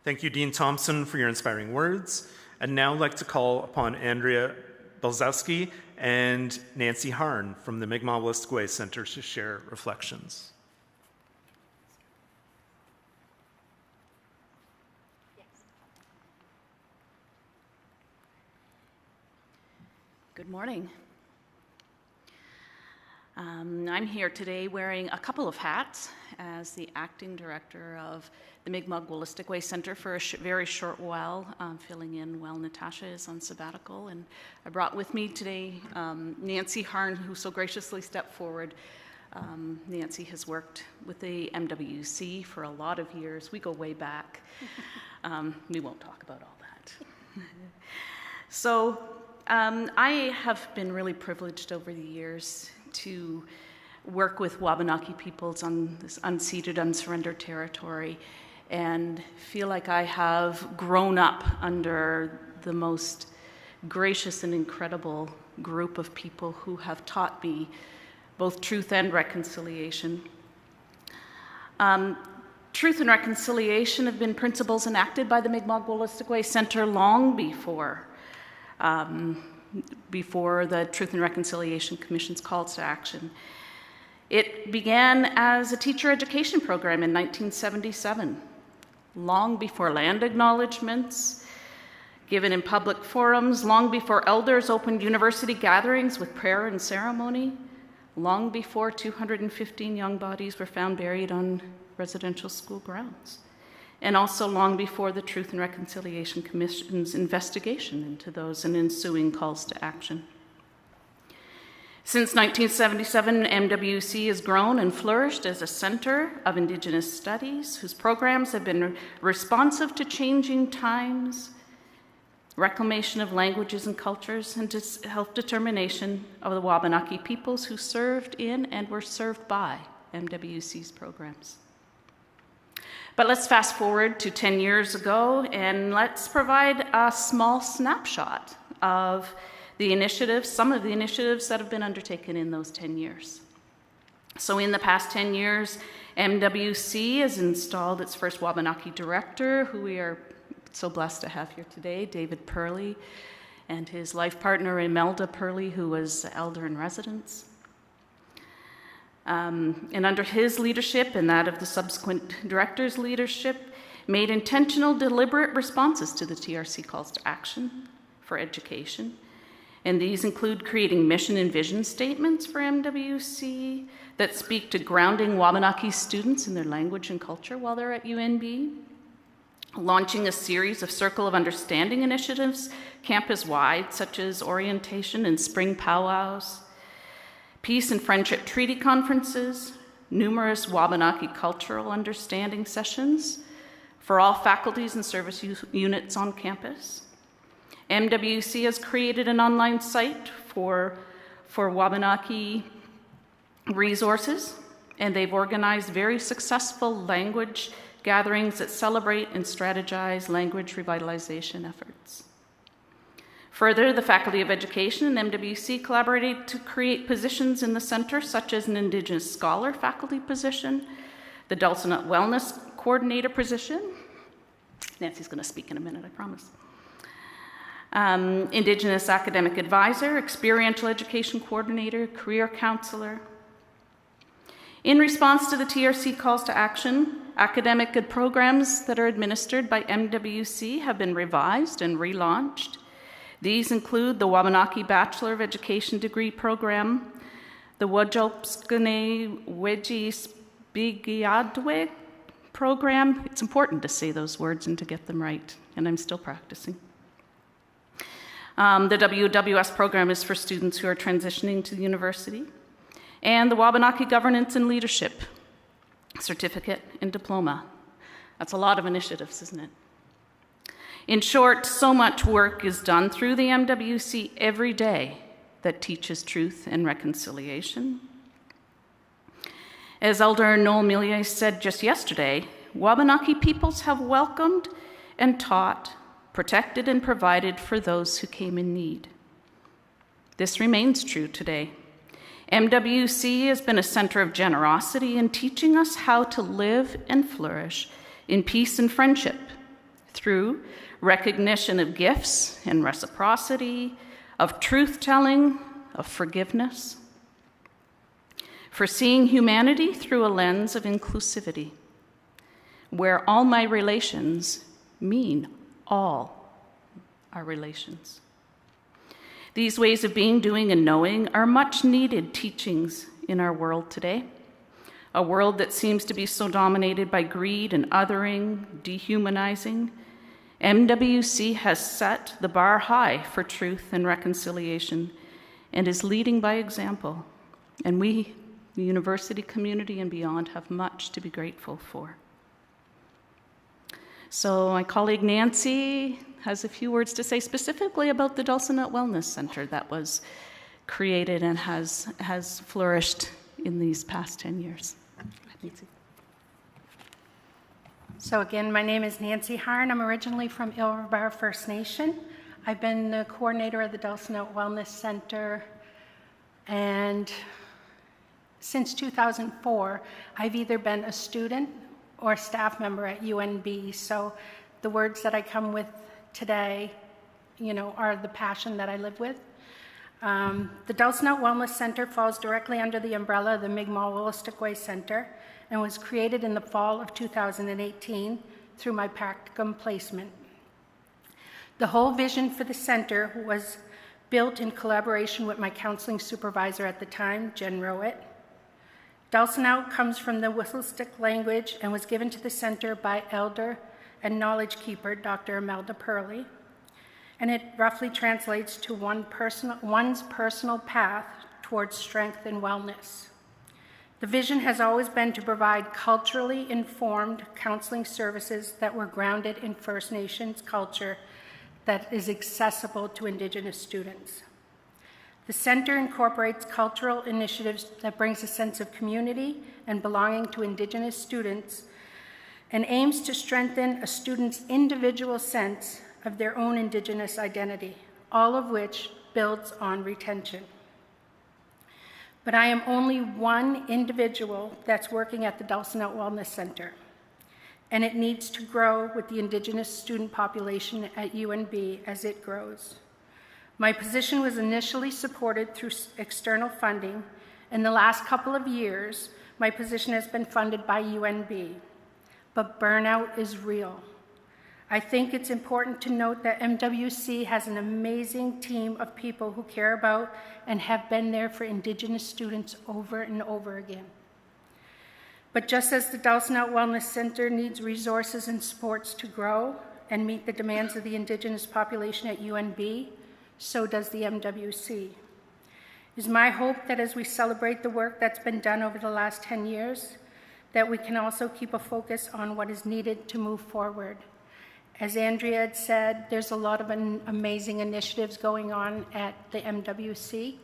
Thank you, Dean Thompson, for your inspiring words. I'd now like to call upon Andrea Belzowski and Nancy Harn from the Mi'kmaq-Wolastoqey Center to share reflections.
Good morning. I'm here today wearing a couple of hats as the acting director of the Mi'kmaq-Wolastoqey Center for a very short while, filling in while Natasha is on sabbatical. And I brought with me today Nancy Harn, who so graciously stepped forward. Nancy has worked with the MWC for a lot of years. We go way back. We won't talk about all that. So I have been really privileged over the years to work with Wabanaki peoples on this unceded, unsurrendered territory, and feel like I have grown up under the most gracious and incredible group of people who have taught me both truth and reconciliation. Truth and reconciliation have been principles enacted by the Mi'kmaq Wolastoqey Center long before the Truth and Reconciliation Commission's calls to action. It began as a teacher education program in 1977, long before land acknowledgements given in public forums, long before elders opened university gatherings with prayer and ceremony, long before 215 young bodies were found buried on residential school grounds, and also long before the Truth and Reconciliation Commission's investigation into those and ensuing calls to action. Since 1977, MWC has grown and flourished as a center of Indigenous studies whose programs have been responsive to changing times, reclamation of languages and cultures, and to self-determination of the Wabanaki peoples who served in and were served by MWC's programs. But let's fast forward to 10 years ago, and let's provide a small snapshot of the initiatives, some of the initiatives that have been undertaken in those 10 years. So in the past 10 years, MWC has installed its first Wabanaki director, who we are so blessed to have here today, David Purley, and his life partner, Imelda Purley, who was elder in residence. And under his leadership and that of the subsequent director's leadership, made intentional, deliberate responses to the TRC calls to action for education. And these include creating mission and vision statements for MWC that speak to grounding Wabanaki students in their language and culture while they're at UNB, launching a series of Circle of Understanding initiatives campus-wide, such as orientation and spring powwows, peace and friendship treaty conferences, numerous Wabanaki cultural understanding sessions for all faculties and service units on campus. MWC has created an online site for Wabanaki resources, and they've organized very successful language gatherings that celebrate and strategize language revitalization efforts. Further, the Faculty of Education and MWC collaborated to create positions in the center, such as an Indigenous Scholar faculty position, the Dulcinea Wellness Coordinator position. Nancy's going to speak in a minute, I promise. Indigenous Academic Advisor, Experiential Education Coordinator, Career Counselor. In response to the TRC calls to action, academic programs that are administered by MWC have been revised and relaunched. These include the Wabanaki Bachelor of Education degree program, the Wajopskane Wejispigiadwe program. It's important to say those words and to get them right, and I'm still practicing. The WWS program is for students who are transitioning to the university, and the Wabanaki Governance and Leadership certificate and diploma. That's a lot of initiatives, isn't it? In short, so much work is done through the MWC every day that teaches truth and reconciliation. As Elder Noel Millier said just yesterday, Wabanaki peoples have welcomed and taught, protected and provided for those who came in need. This remains true today. MWC has been a center of generosity in teaching us how to live and flourish in peace and friendship through recognition of gifts and reciprocity, of truth-telling, of forgiveness, for seeing humanity through a lens of inclusivity, where all my relations mean all our relations. These ways of being, doing, and knowing are much needed teachings in our world today, a world that seems to be so dominated by greed and othering, dehumanizing. MWC has set the bar high for truth and reconciliation and is leading by example. And we, the university community and beyond, have much to be grateful for. So my colleague Nancy has a few words to say specifically about the Dulcinea Wellness Center that was created and has flourished in these past 10 years. Nancy.
So again, my name is Nancy Harn. I'm originally from Ilrabar First Nation. I've been the coordinator of the Dulcinea Wellness Center, and since 2004, I've either been a student or staff member at UNB. So the words that I come with today, are the passion that I live with. The Dulcinea Wellness Center falls directly under the umbrella of the Mi'kmaq Wolastoq Way Center and was created in the fall of 2018 through my practicum placement. The whole vision for the center was built in collaboration with my counseling supervisor at the time, Jen Rowett. Dulcinea comes from the Wolastoq language and was given to the center by elder and knowledge keeper, Dr. Imelda Purley, and it roughly translates to one's personal path towards strength and wellness. The vision has always been to provide culturally informed counseling services that were grounded in First Nations culture that is accessible to Indigenous students. The center incorporates cultural initiatives that brings a sense of community and belonging to Indigenous students and aims to strengthen a student's individual sense of their own Indigenous identity, all of which builds on retention. But I am only one individual that's working at the Dulcinea Wellness Center, and it needs to grow with the Indigenous student population at UNB as it grows. My position was initially supported through external funding. In the last couple of years, my position has been funded by UNB, but burnout is real. I think it's important to note that MWC has an amazing team of people who care about and have been there for Indigenous students over and over again. But just as the Dulcinea Wellness Center needs resources and supports to grow and meet the demands of the Indigenous population at UNB, so does the MWC. It is my hope that as we celebrate the work that's been done over the last 10 years, that we can also keep a focus on what is needed to move forward. As Andrea had said, there's a lot of amazing initiatives going on at the MWC,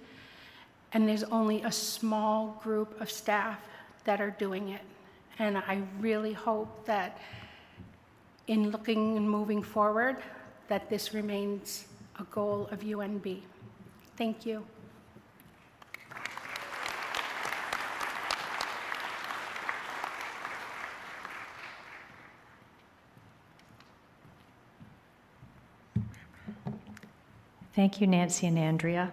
and there's only a small group of staff that are doing it. And I really hope that in looking and moving forward, that this remains a goal of UNB. Thank you.
Thank you, Nancy and Andrea.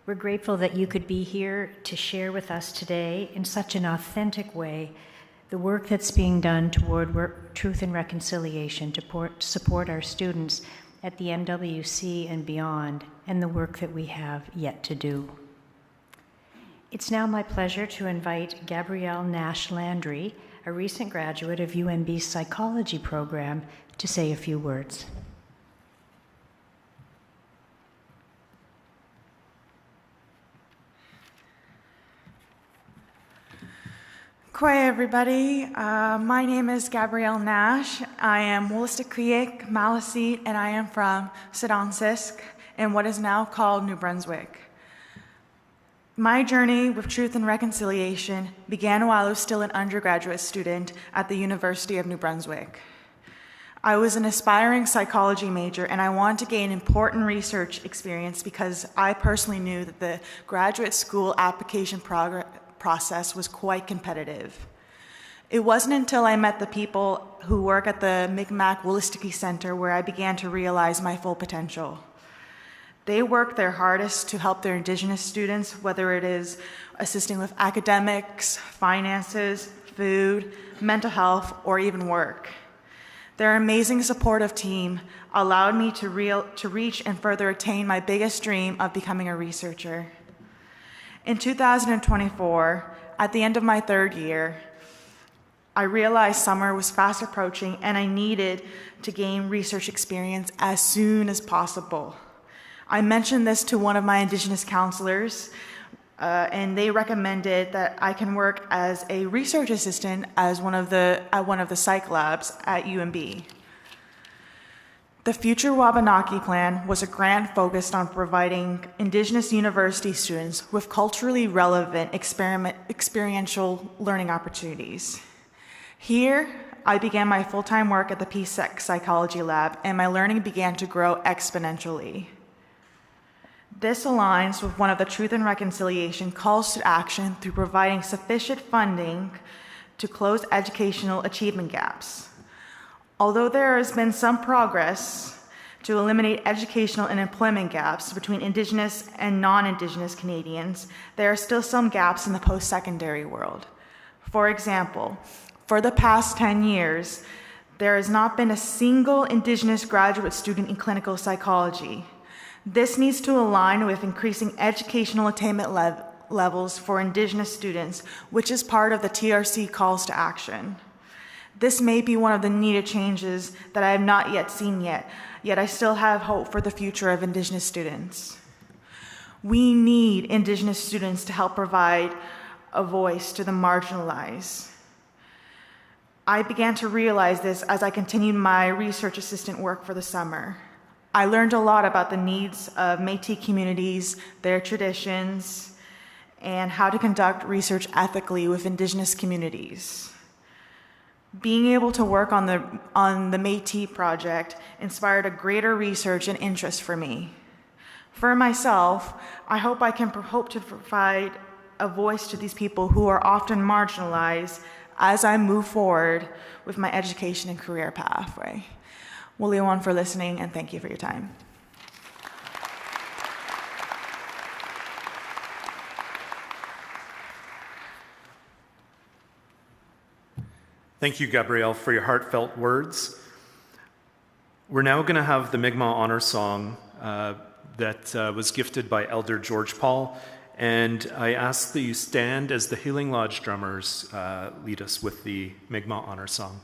We're grateful that you could be here to share with us today in such an authentic way the work that's being done toward truth and reconciliation to support our students at the MWC and beyond, and the work that we have yet to do. It's now my pleasure to invite Gabrielle Nash Landry, a recent graduate of UNB's psychology program, to say a few words.
Kwai, everybody. My name is Gabrielle Nash. I am Wolastoqiyik, Maliseet, and I am from Sidansisk in what is now called New Brunswick. My journey with truth and reconciliation began while I was still an undergraduate student at the University of New Brunswick. I was an aspiring psychology major, and I wanted to gain important research experience because I personally knew that the graduate school application process was quite competitive. It wasn't until I met the people who work at the Mi'kmaq Wolastoq Center where I began to realize my full potential. They work their hardest to help their Indigenous students, whether it is assisting with academics, finances, food, mental health, or even work. Their amazing supportive team allowed me to reach and further attain my biggest dream of becoming a researcher. In 2024, at the end of my third year, I realized summer was fast approaching and I needed to gain research experience as soon as possible. I mentioned this to one of my Indigenous counselors, and they recommended that I can work as a research assistant at one of the psych labs at UNB. The Future Wabanaki Plan was a grant focused on providing Indigenous university students with culturally relevant experiential learning opportunities. Here, I began my full-time work at the PSEC Psychology Lab, and my learning began to grow exponentially. This aligns with one of the Truth and Reconciliation calls to action through providing sufficient funding to close educational achievement gaps. Although there has been some progress to eliminate educational and employment gaps between Indigenous and non-Indigenous Canadians, there are still some gaps in the post-secondary world. For example, for the past 10 years, there has not been a single Indigenous graduate student in clinical psychology. This needs to align with increasing educational attainment levels for Indigenous students, which is part of the TRC calls to action. This may be one of the needed changes that I have not yet seen yet I still have hope for the future of Indigenous students. We need Indigenous students to help provide a voice to the marginalized. I began to realize this as I continued my research assistant work for the summer. I learned a lot about the needs of Métis communities, their traditions, and how to conduct research ethically with Indigenous communities. Being able to work on the Métis project inspired a greater research and interest for me. For myself, I hope I can hope to provide a voice to these people who are often marginalized as I move forward with my education and career pathway. Woliwan for listening, and thank you for your time.
Thank you, Gabrielle, for your heartfelt words. We're now going to have the Mi'kmaq Honor Song that was gifted by Elder George Paul, and I ask that you stand as the Healing Lodge drummers lead us with the Mi'kmaq Honor Song.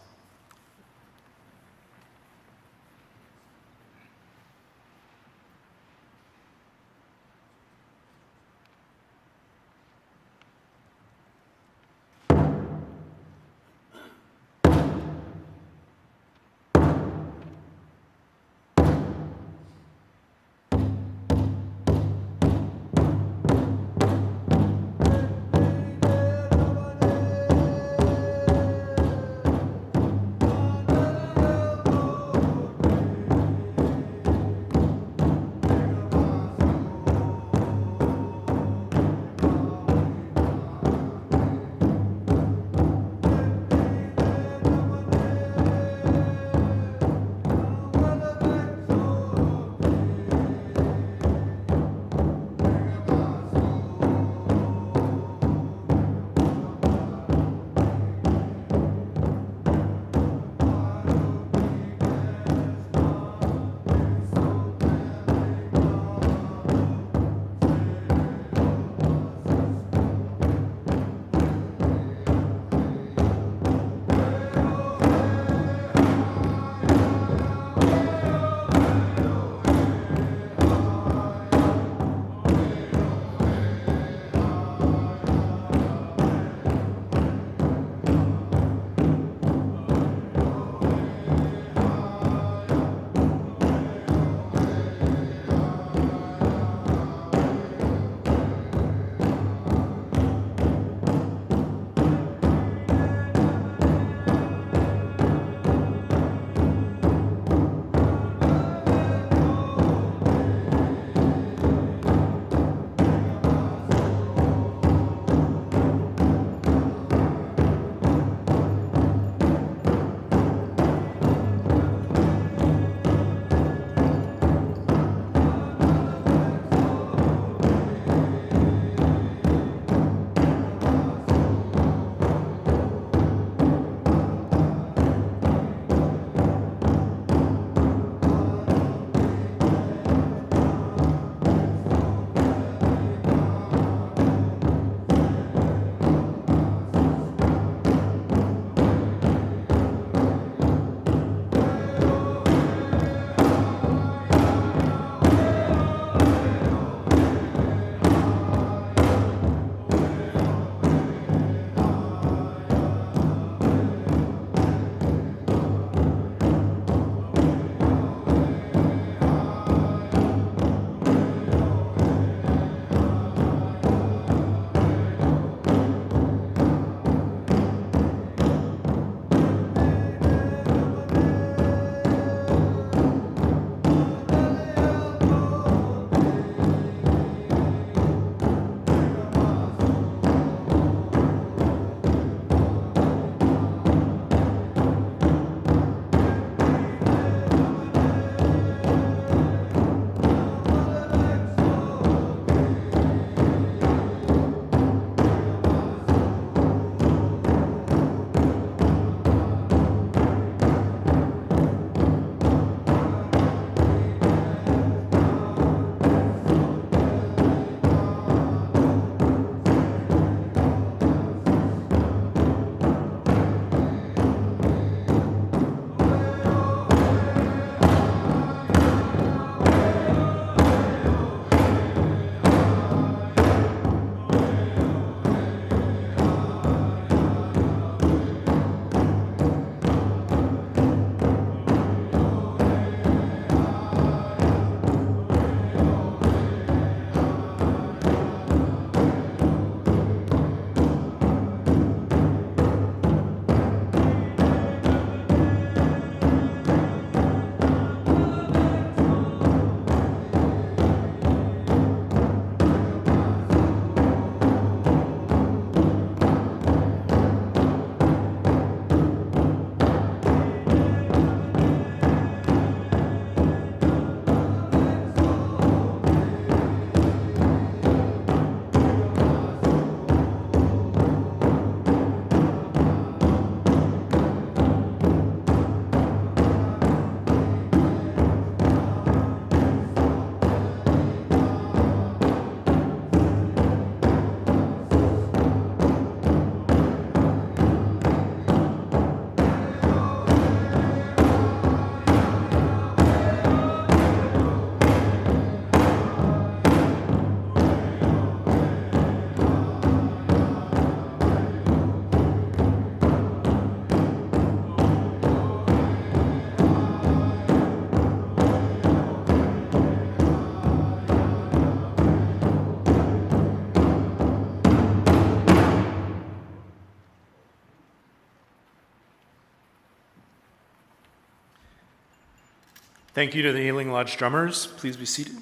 Thank you to the Healing Lodge drummers. Please be seated.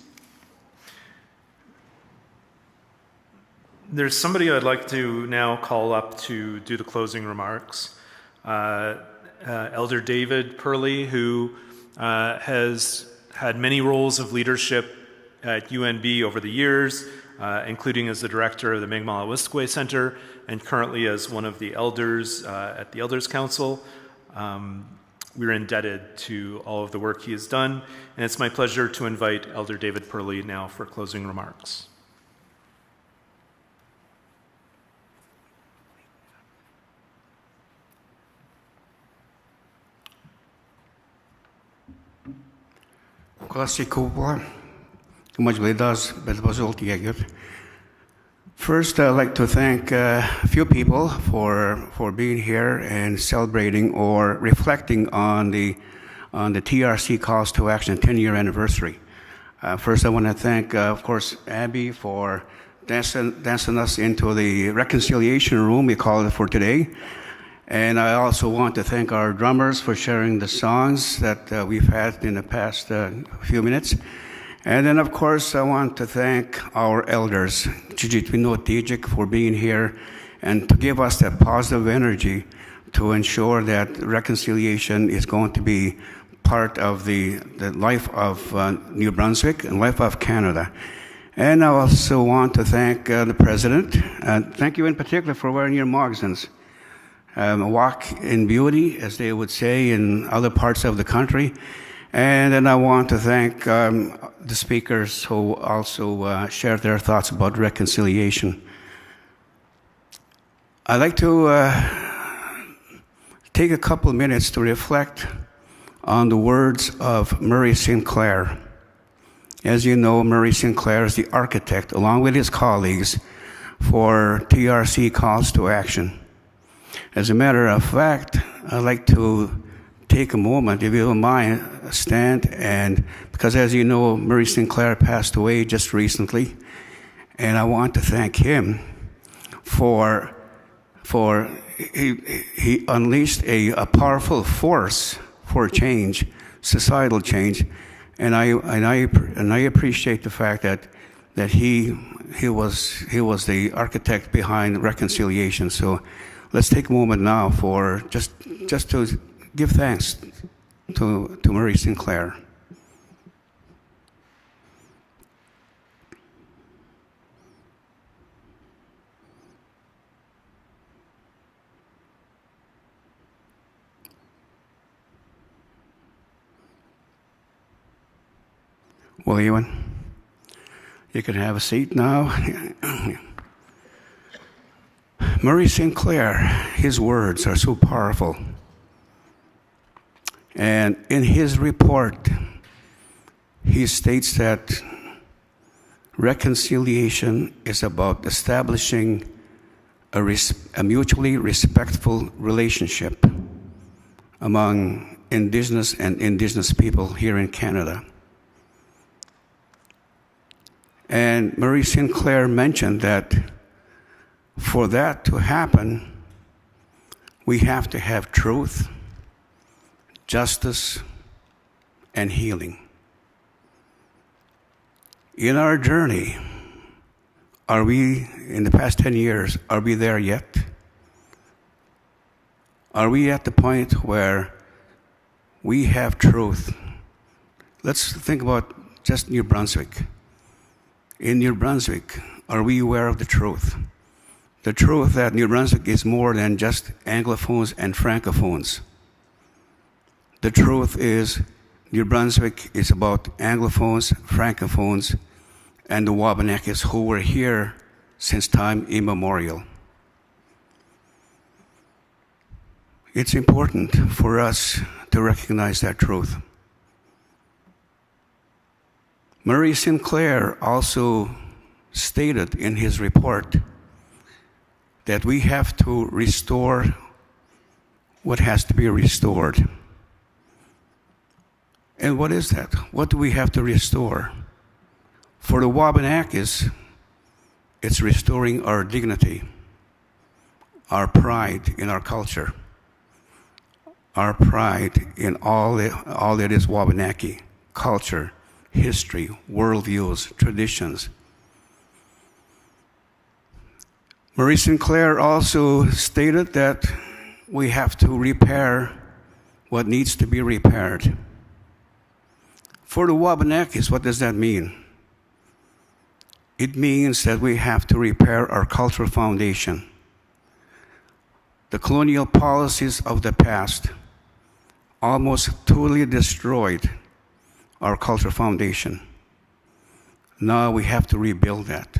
There's somebody I'd like to now call up to do the closing remarks. Elder David Purley, who has had many roles of leadership at UNB over the years, including as the director of the Mi'kmaq Wetaskiwin Center and currently as one of the elders at the Elders Council. We're indebted to all of the work he has done, and it's my pleasure to invite Elder David Purley now for closing remarks.
First, I'd like to thank a few people for being here and celebrating or reflecting on the TRC Calls to Action 10-year anniversary. First, I want to thank, of course, Abby for dancing us into the reconciliation room, we call it for today. And I also want to thank our drummers for sharing the songs that we've had in the past few minutes. And then, of course, I want to thank our elders, Chijitwino Tijik, for being here and to give us that positive energy to ensure that reconciliation is going to be part of the life of New Brunswick and life of Canada. And I also want to thank the President, and thank you in particular for wearing your moccasins. Walk in beauty, as they would say in other parts of the country. And then I want to thank the speakers who also shared their thoughts about reconciliation. I'd like to take a couple of minutes to reflect on the words of Murray Sinclair. As you know, Murray Sinclair is the architect, along with his colleagues, for TRC Calls to Action. As a matter of fact, I'd like to take a moment, if you don't mind, stand, and because as you know, Murray Sinclair passed away just recently, and I want to thank him for he unleashed a powerful force for change, societal change, and I appreciate the fact that he was the architect behind reconciliation. So let's take a moment now for just to give thanks to Murray Sinclair. Well, Ewan, you can have a seat now. Murray Sinclair, his words are so powerful. And in his report, he states that reconciliation is about establishing a mutually respectful relationship among Indigenous and Indigenous people here in Canada. And Murray Sinclair mentioned that for that to happen, we have to have truth, justice, and healing. In our journey, are we, in the past 10 years, are we there yet? Are we at the point where we have truth? Let's think about just New Brunswick. In New Brunswick, are we aware of the truth? The truth that New Brunswick is more than just Anglophones and Francophones. The truth is New Brunswick is about Anglophones, Francophones, and the Wabanakis who were here since time immemorial. It's important for us to recognize that truth. Murray Sinclair also stated in his report that we have to restore what has to be restored. And what is that? What do we have to restore? For the Wabanakis, it's restoring our dignity, our pride in our culture, our pride in all that is Wabanaki, culture, history, worldviews, traditions. Marie Sinclair also stated that we have to repair what needs to be repaired. For the Wabanakis, what does that mean? It means that we have to repair our cultural foundation. The colonial policies of the past almost totally destroyed our cultural foundation. Now we have to rebuild that.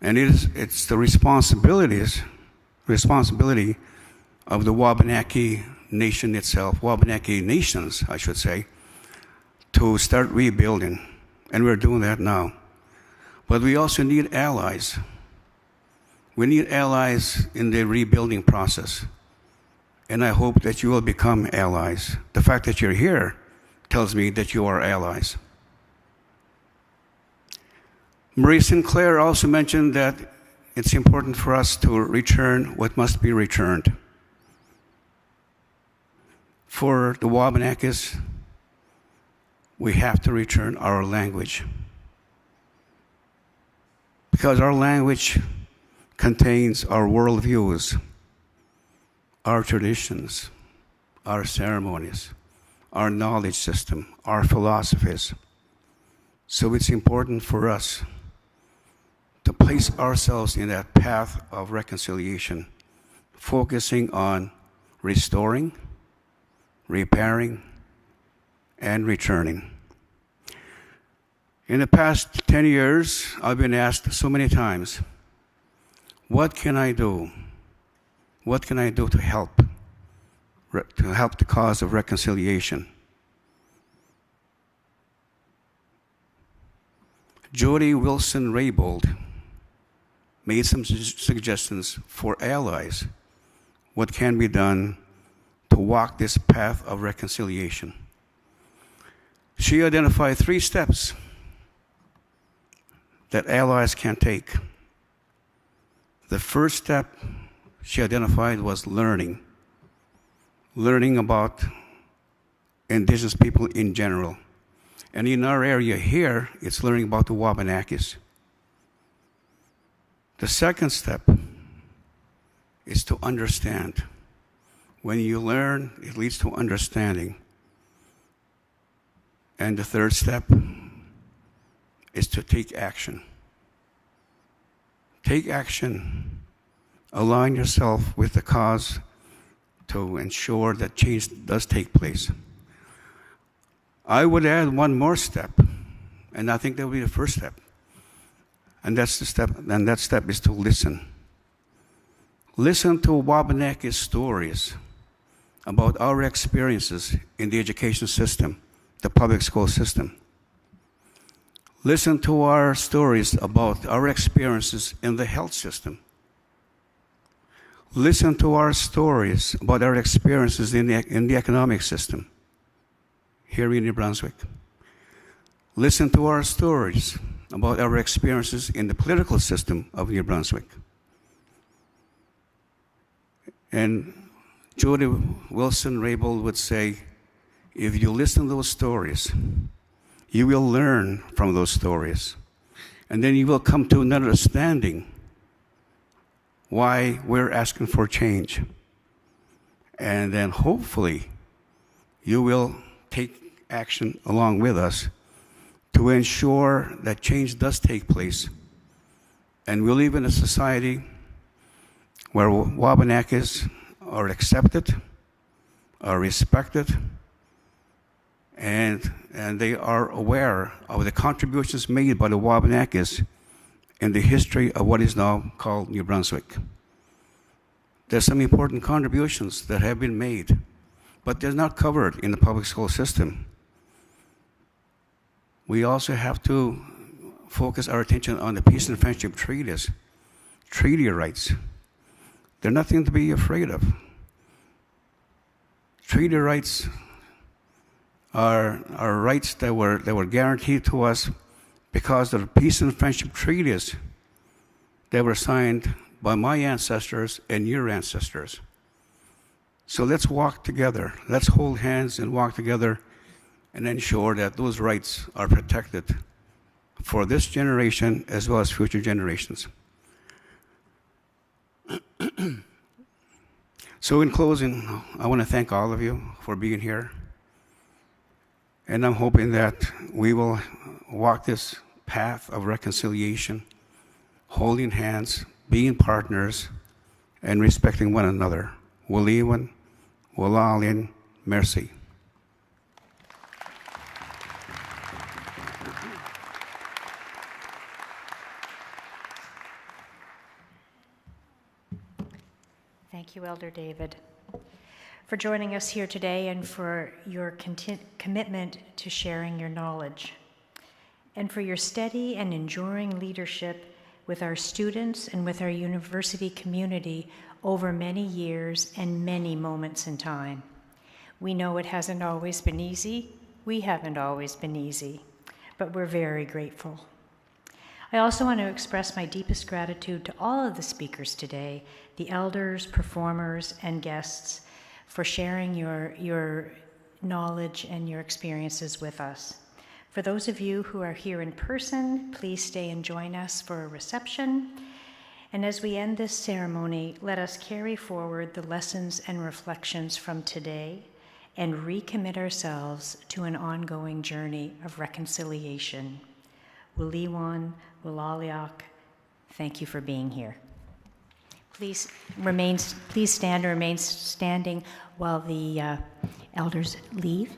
And it's the responsibility of the Wabanaki nation itself, Wabanaki nations, I should say, to start rebuilding. And we're doing that now. But we also need allies. We need allies in the rebuilding process. And I hope that you will become allies. The fact that you're here tells me that you are allies. Marie Sinclair also mentioned that it's important for us to return what must be returned. For the Wabanakis, we have to return our language. Because our language contains our worldviews, our traditions, our ceremonies, our knowledge system, our philosophies. So it's important for us to place ourselves in that path of reconciliation, focusing on restoring, repairing, and returning. In the past 10 years, I've been asked so many times, what can I do? What can I do to help the cause of reconciliation? Jody Wilson-Raybould made some suggestions for allies, what can be done to walk this path of reconciliation. She identified 3 steps that allies can take. The first step she identified was learning about indigenous people in general. And in our area here, it's learning about the Wabanakis. The second step is to understand. When you learn, it leads to understanding. And the third step is to take action. Take action. Align yourself with the cause to ensure that change does take place. I would add one more step, and I think that will be the first step. And that's the step, and that step is to listen. Listen to Wabanaki stories about our experiences in the education system, the public school system. Listen to our stories about our experiences in the health system. Listen to our stories about our experiences in the economic system here in New Brunswick. Listen to our stories about our experiences in the political system of New Brunswick. And Jody Wilson-Raybould would say, if you listen to those stories, you will learn from those stories. And then you will come to an understanding why we're asking for change. And then hopefully you will take action along with us to ensure that change does take place. And we live in a society where Wabanakis are accepted, are respected, and they are aware of the contributions made by the Wabanakis in the history of what is now called New Brunswick. There's some important contributions that have been made, but they're not covered in the public school system. We also have to focus our attention on the peace and friendship treaties, treaty rights. They're nothing to be afraid of. Treaty rights are rights that were guaranteed to us because of the peace and friendship treaties that were signed by my ancestors and your ancestors. So let's walk together. Let's hold hands and walk together and ensure that those rights are protected for this generation as well as future generations. So in closing, I want to thank all of you for being here. And I'm hoping that we will walk this path of reconciliation, holding hands, being partners, and respecting one another. Waliwan, Walalin, Merci.
Thank you, Elder David, for joining us here today and for your commitment to sharing your knowledge, and for your steady and enduring leadership with our students and with our university community over many years and many moments in time. We know it hasn't always been easy. We haven't always been easy, but we're very grateful. I also want to express my deepest gratitude to all of the speakers today, the elders, performers, and guests, for sharing your knowledge and your experiences with us. For those of you who are here in person, please stay and join us for a reception. And as we end this ceremony, let us carry forward the lessons and reflections from today and recommit ourselves to an ongoing journey of reconciliation. Waliwan, Walaliak, thank you for being here. Please stand and remain standing while the elders leave.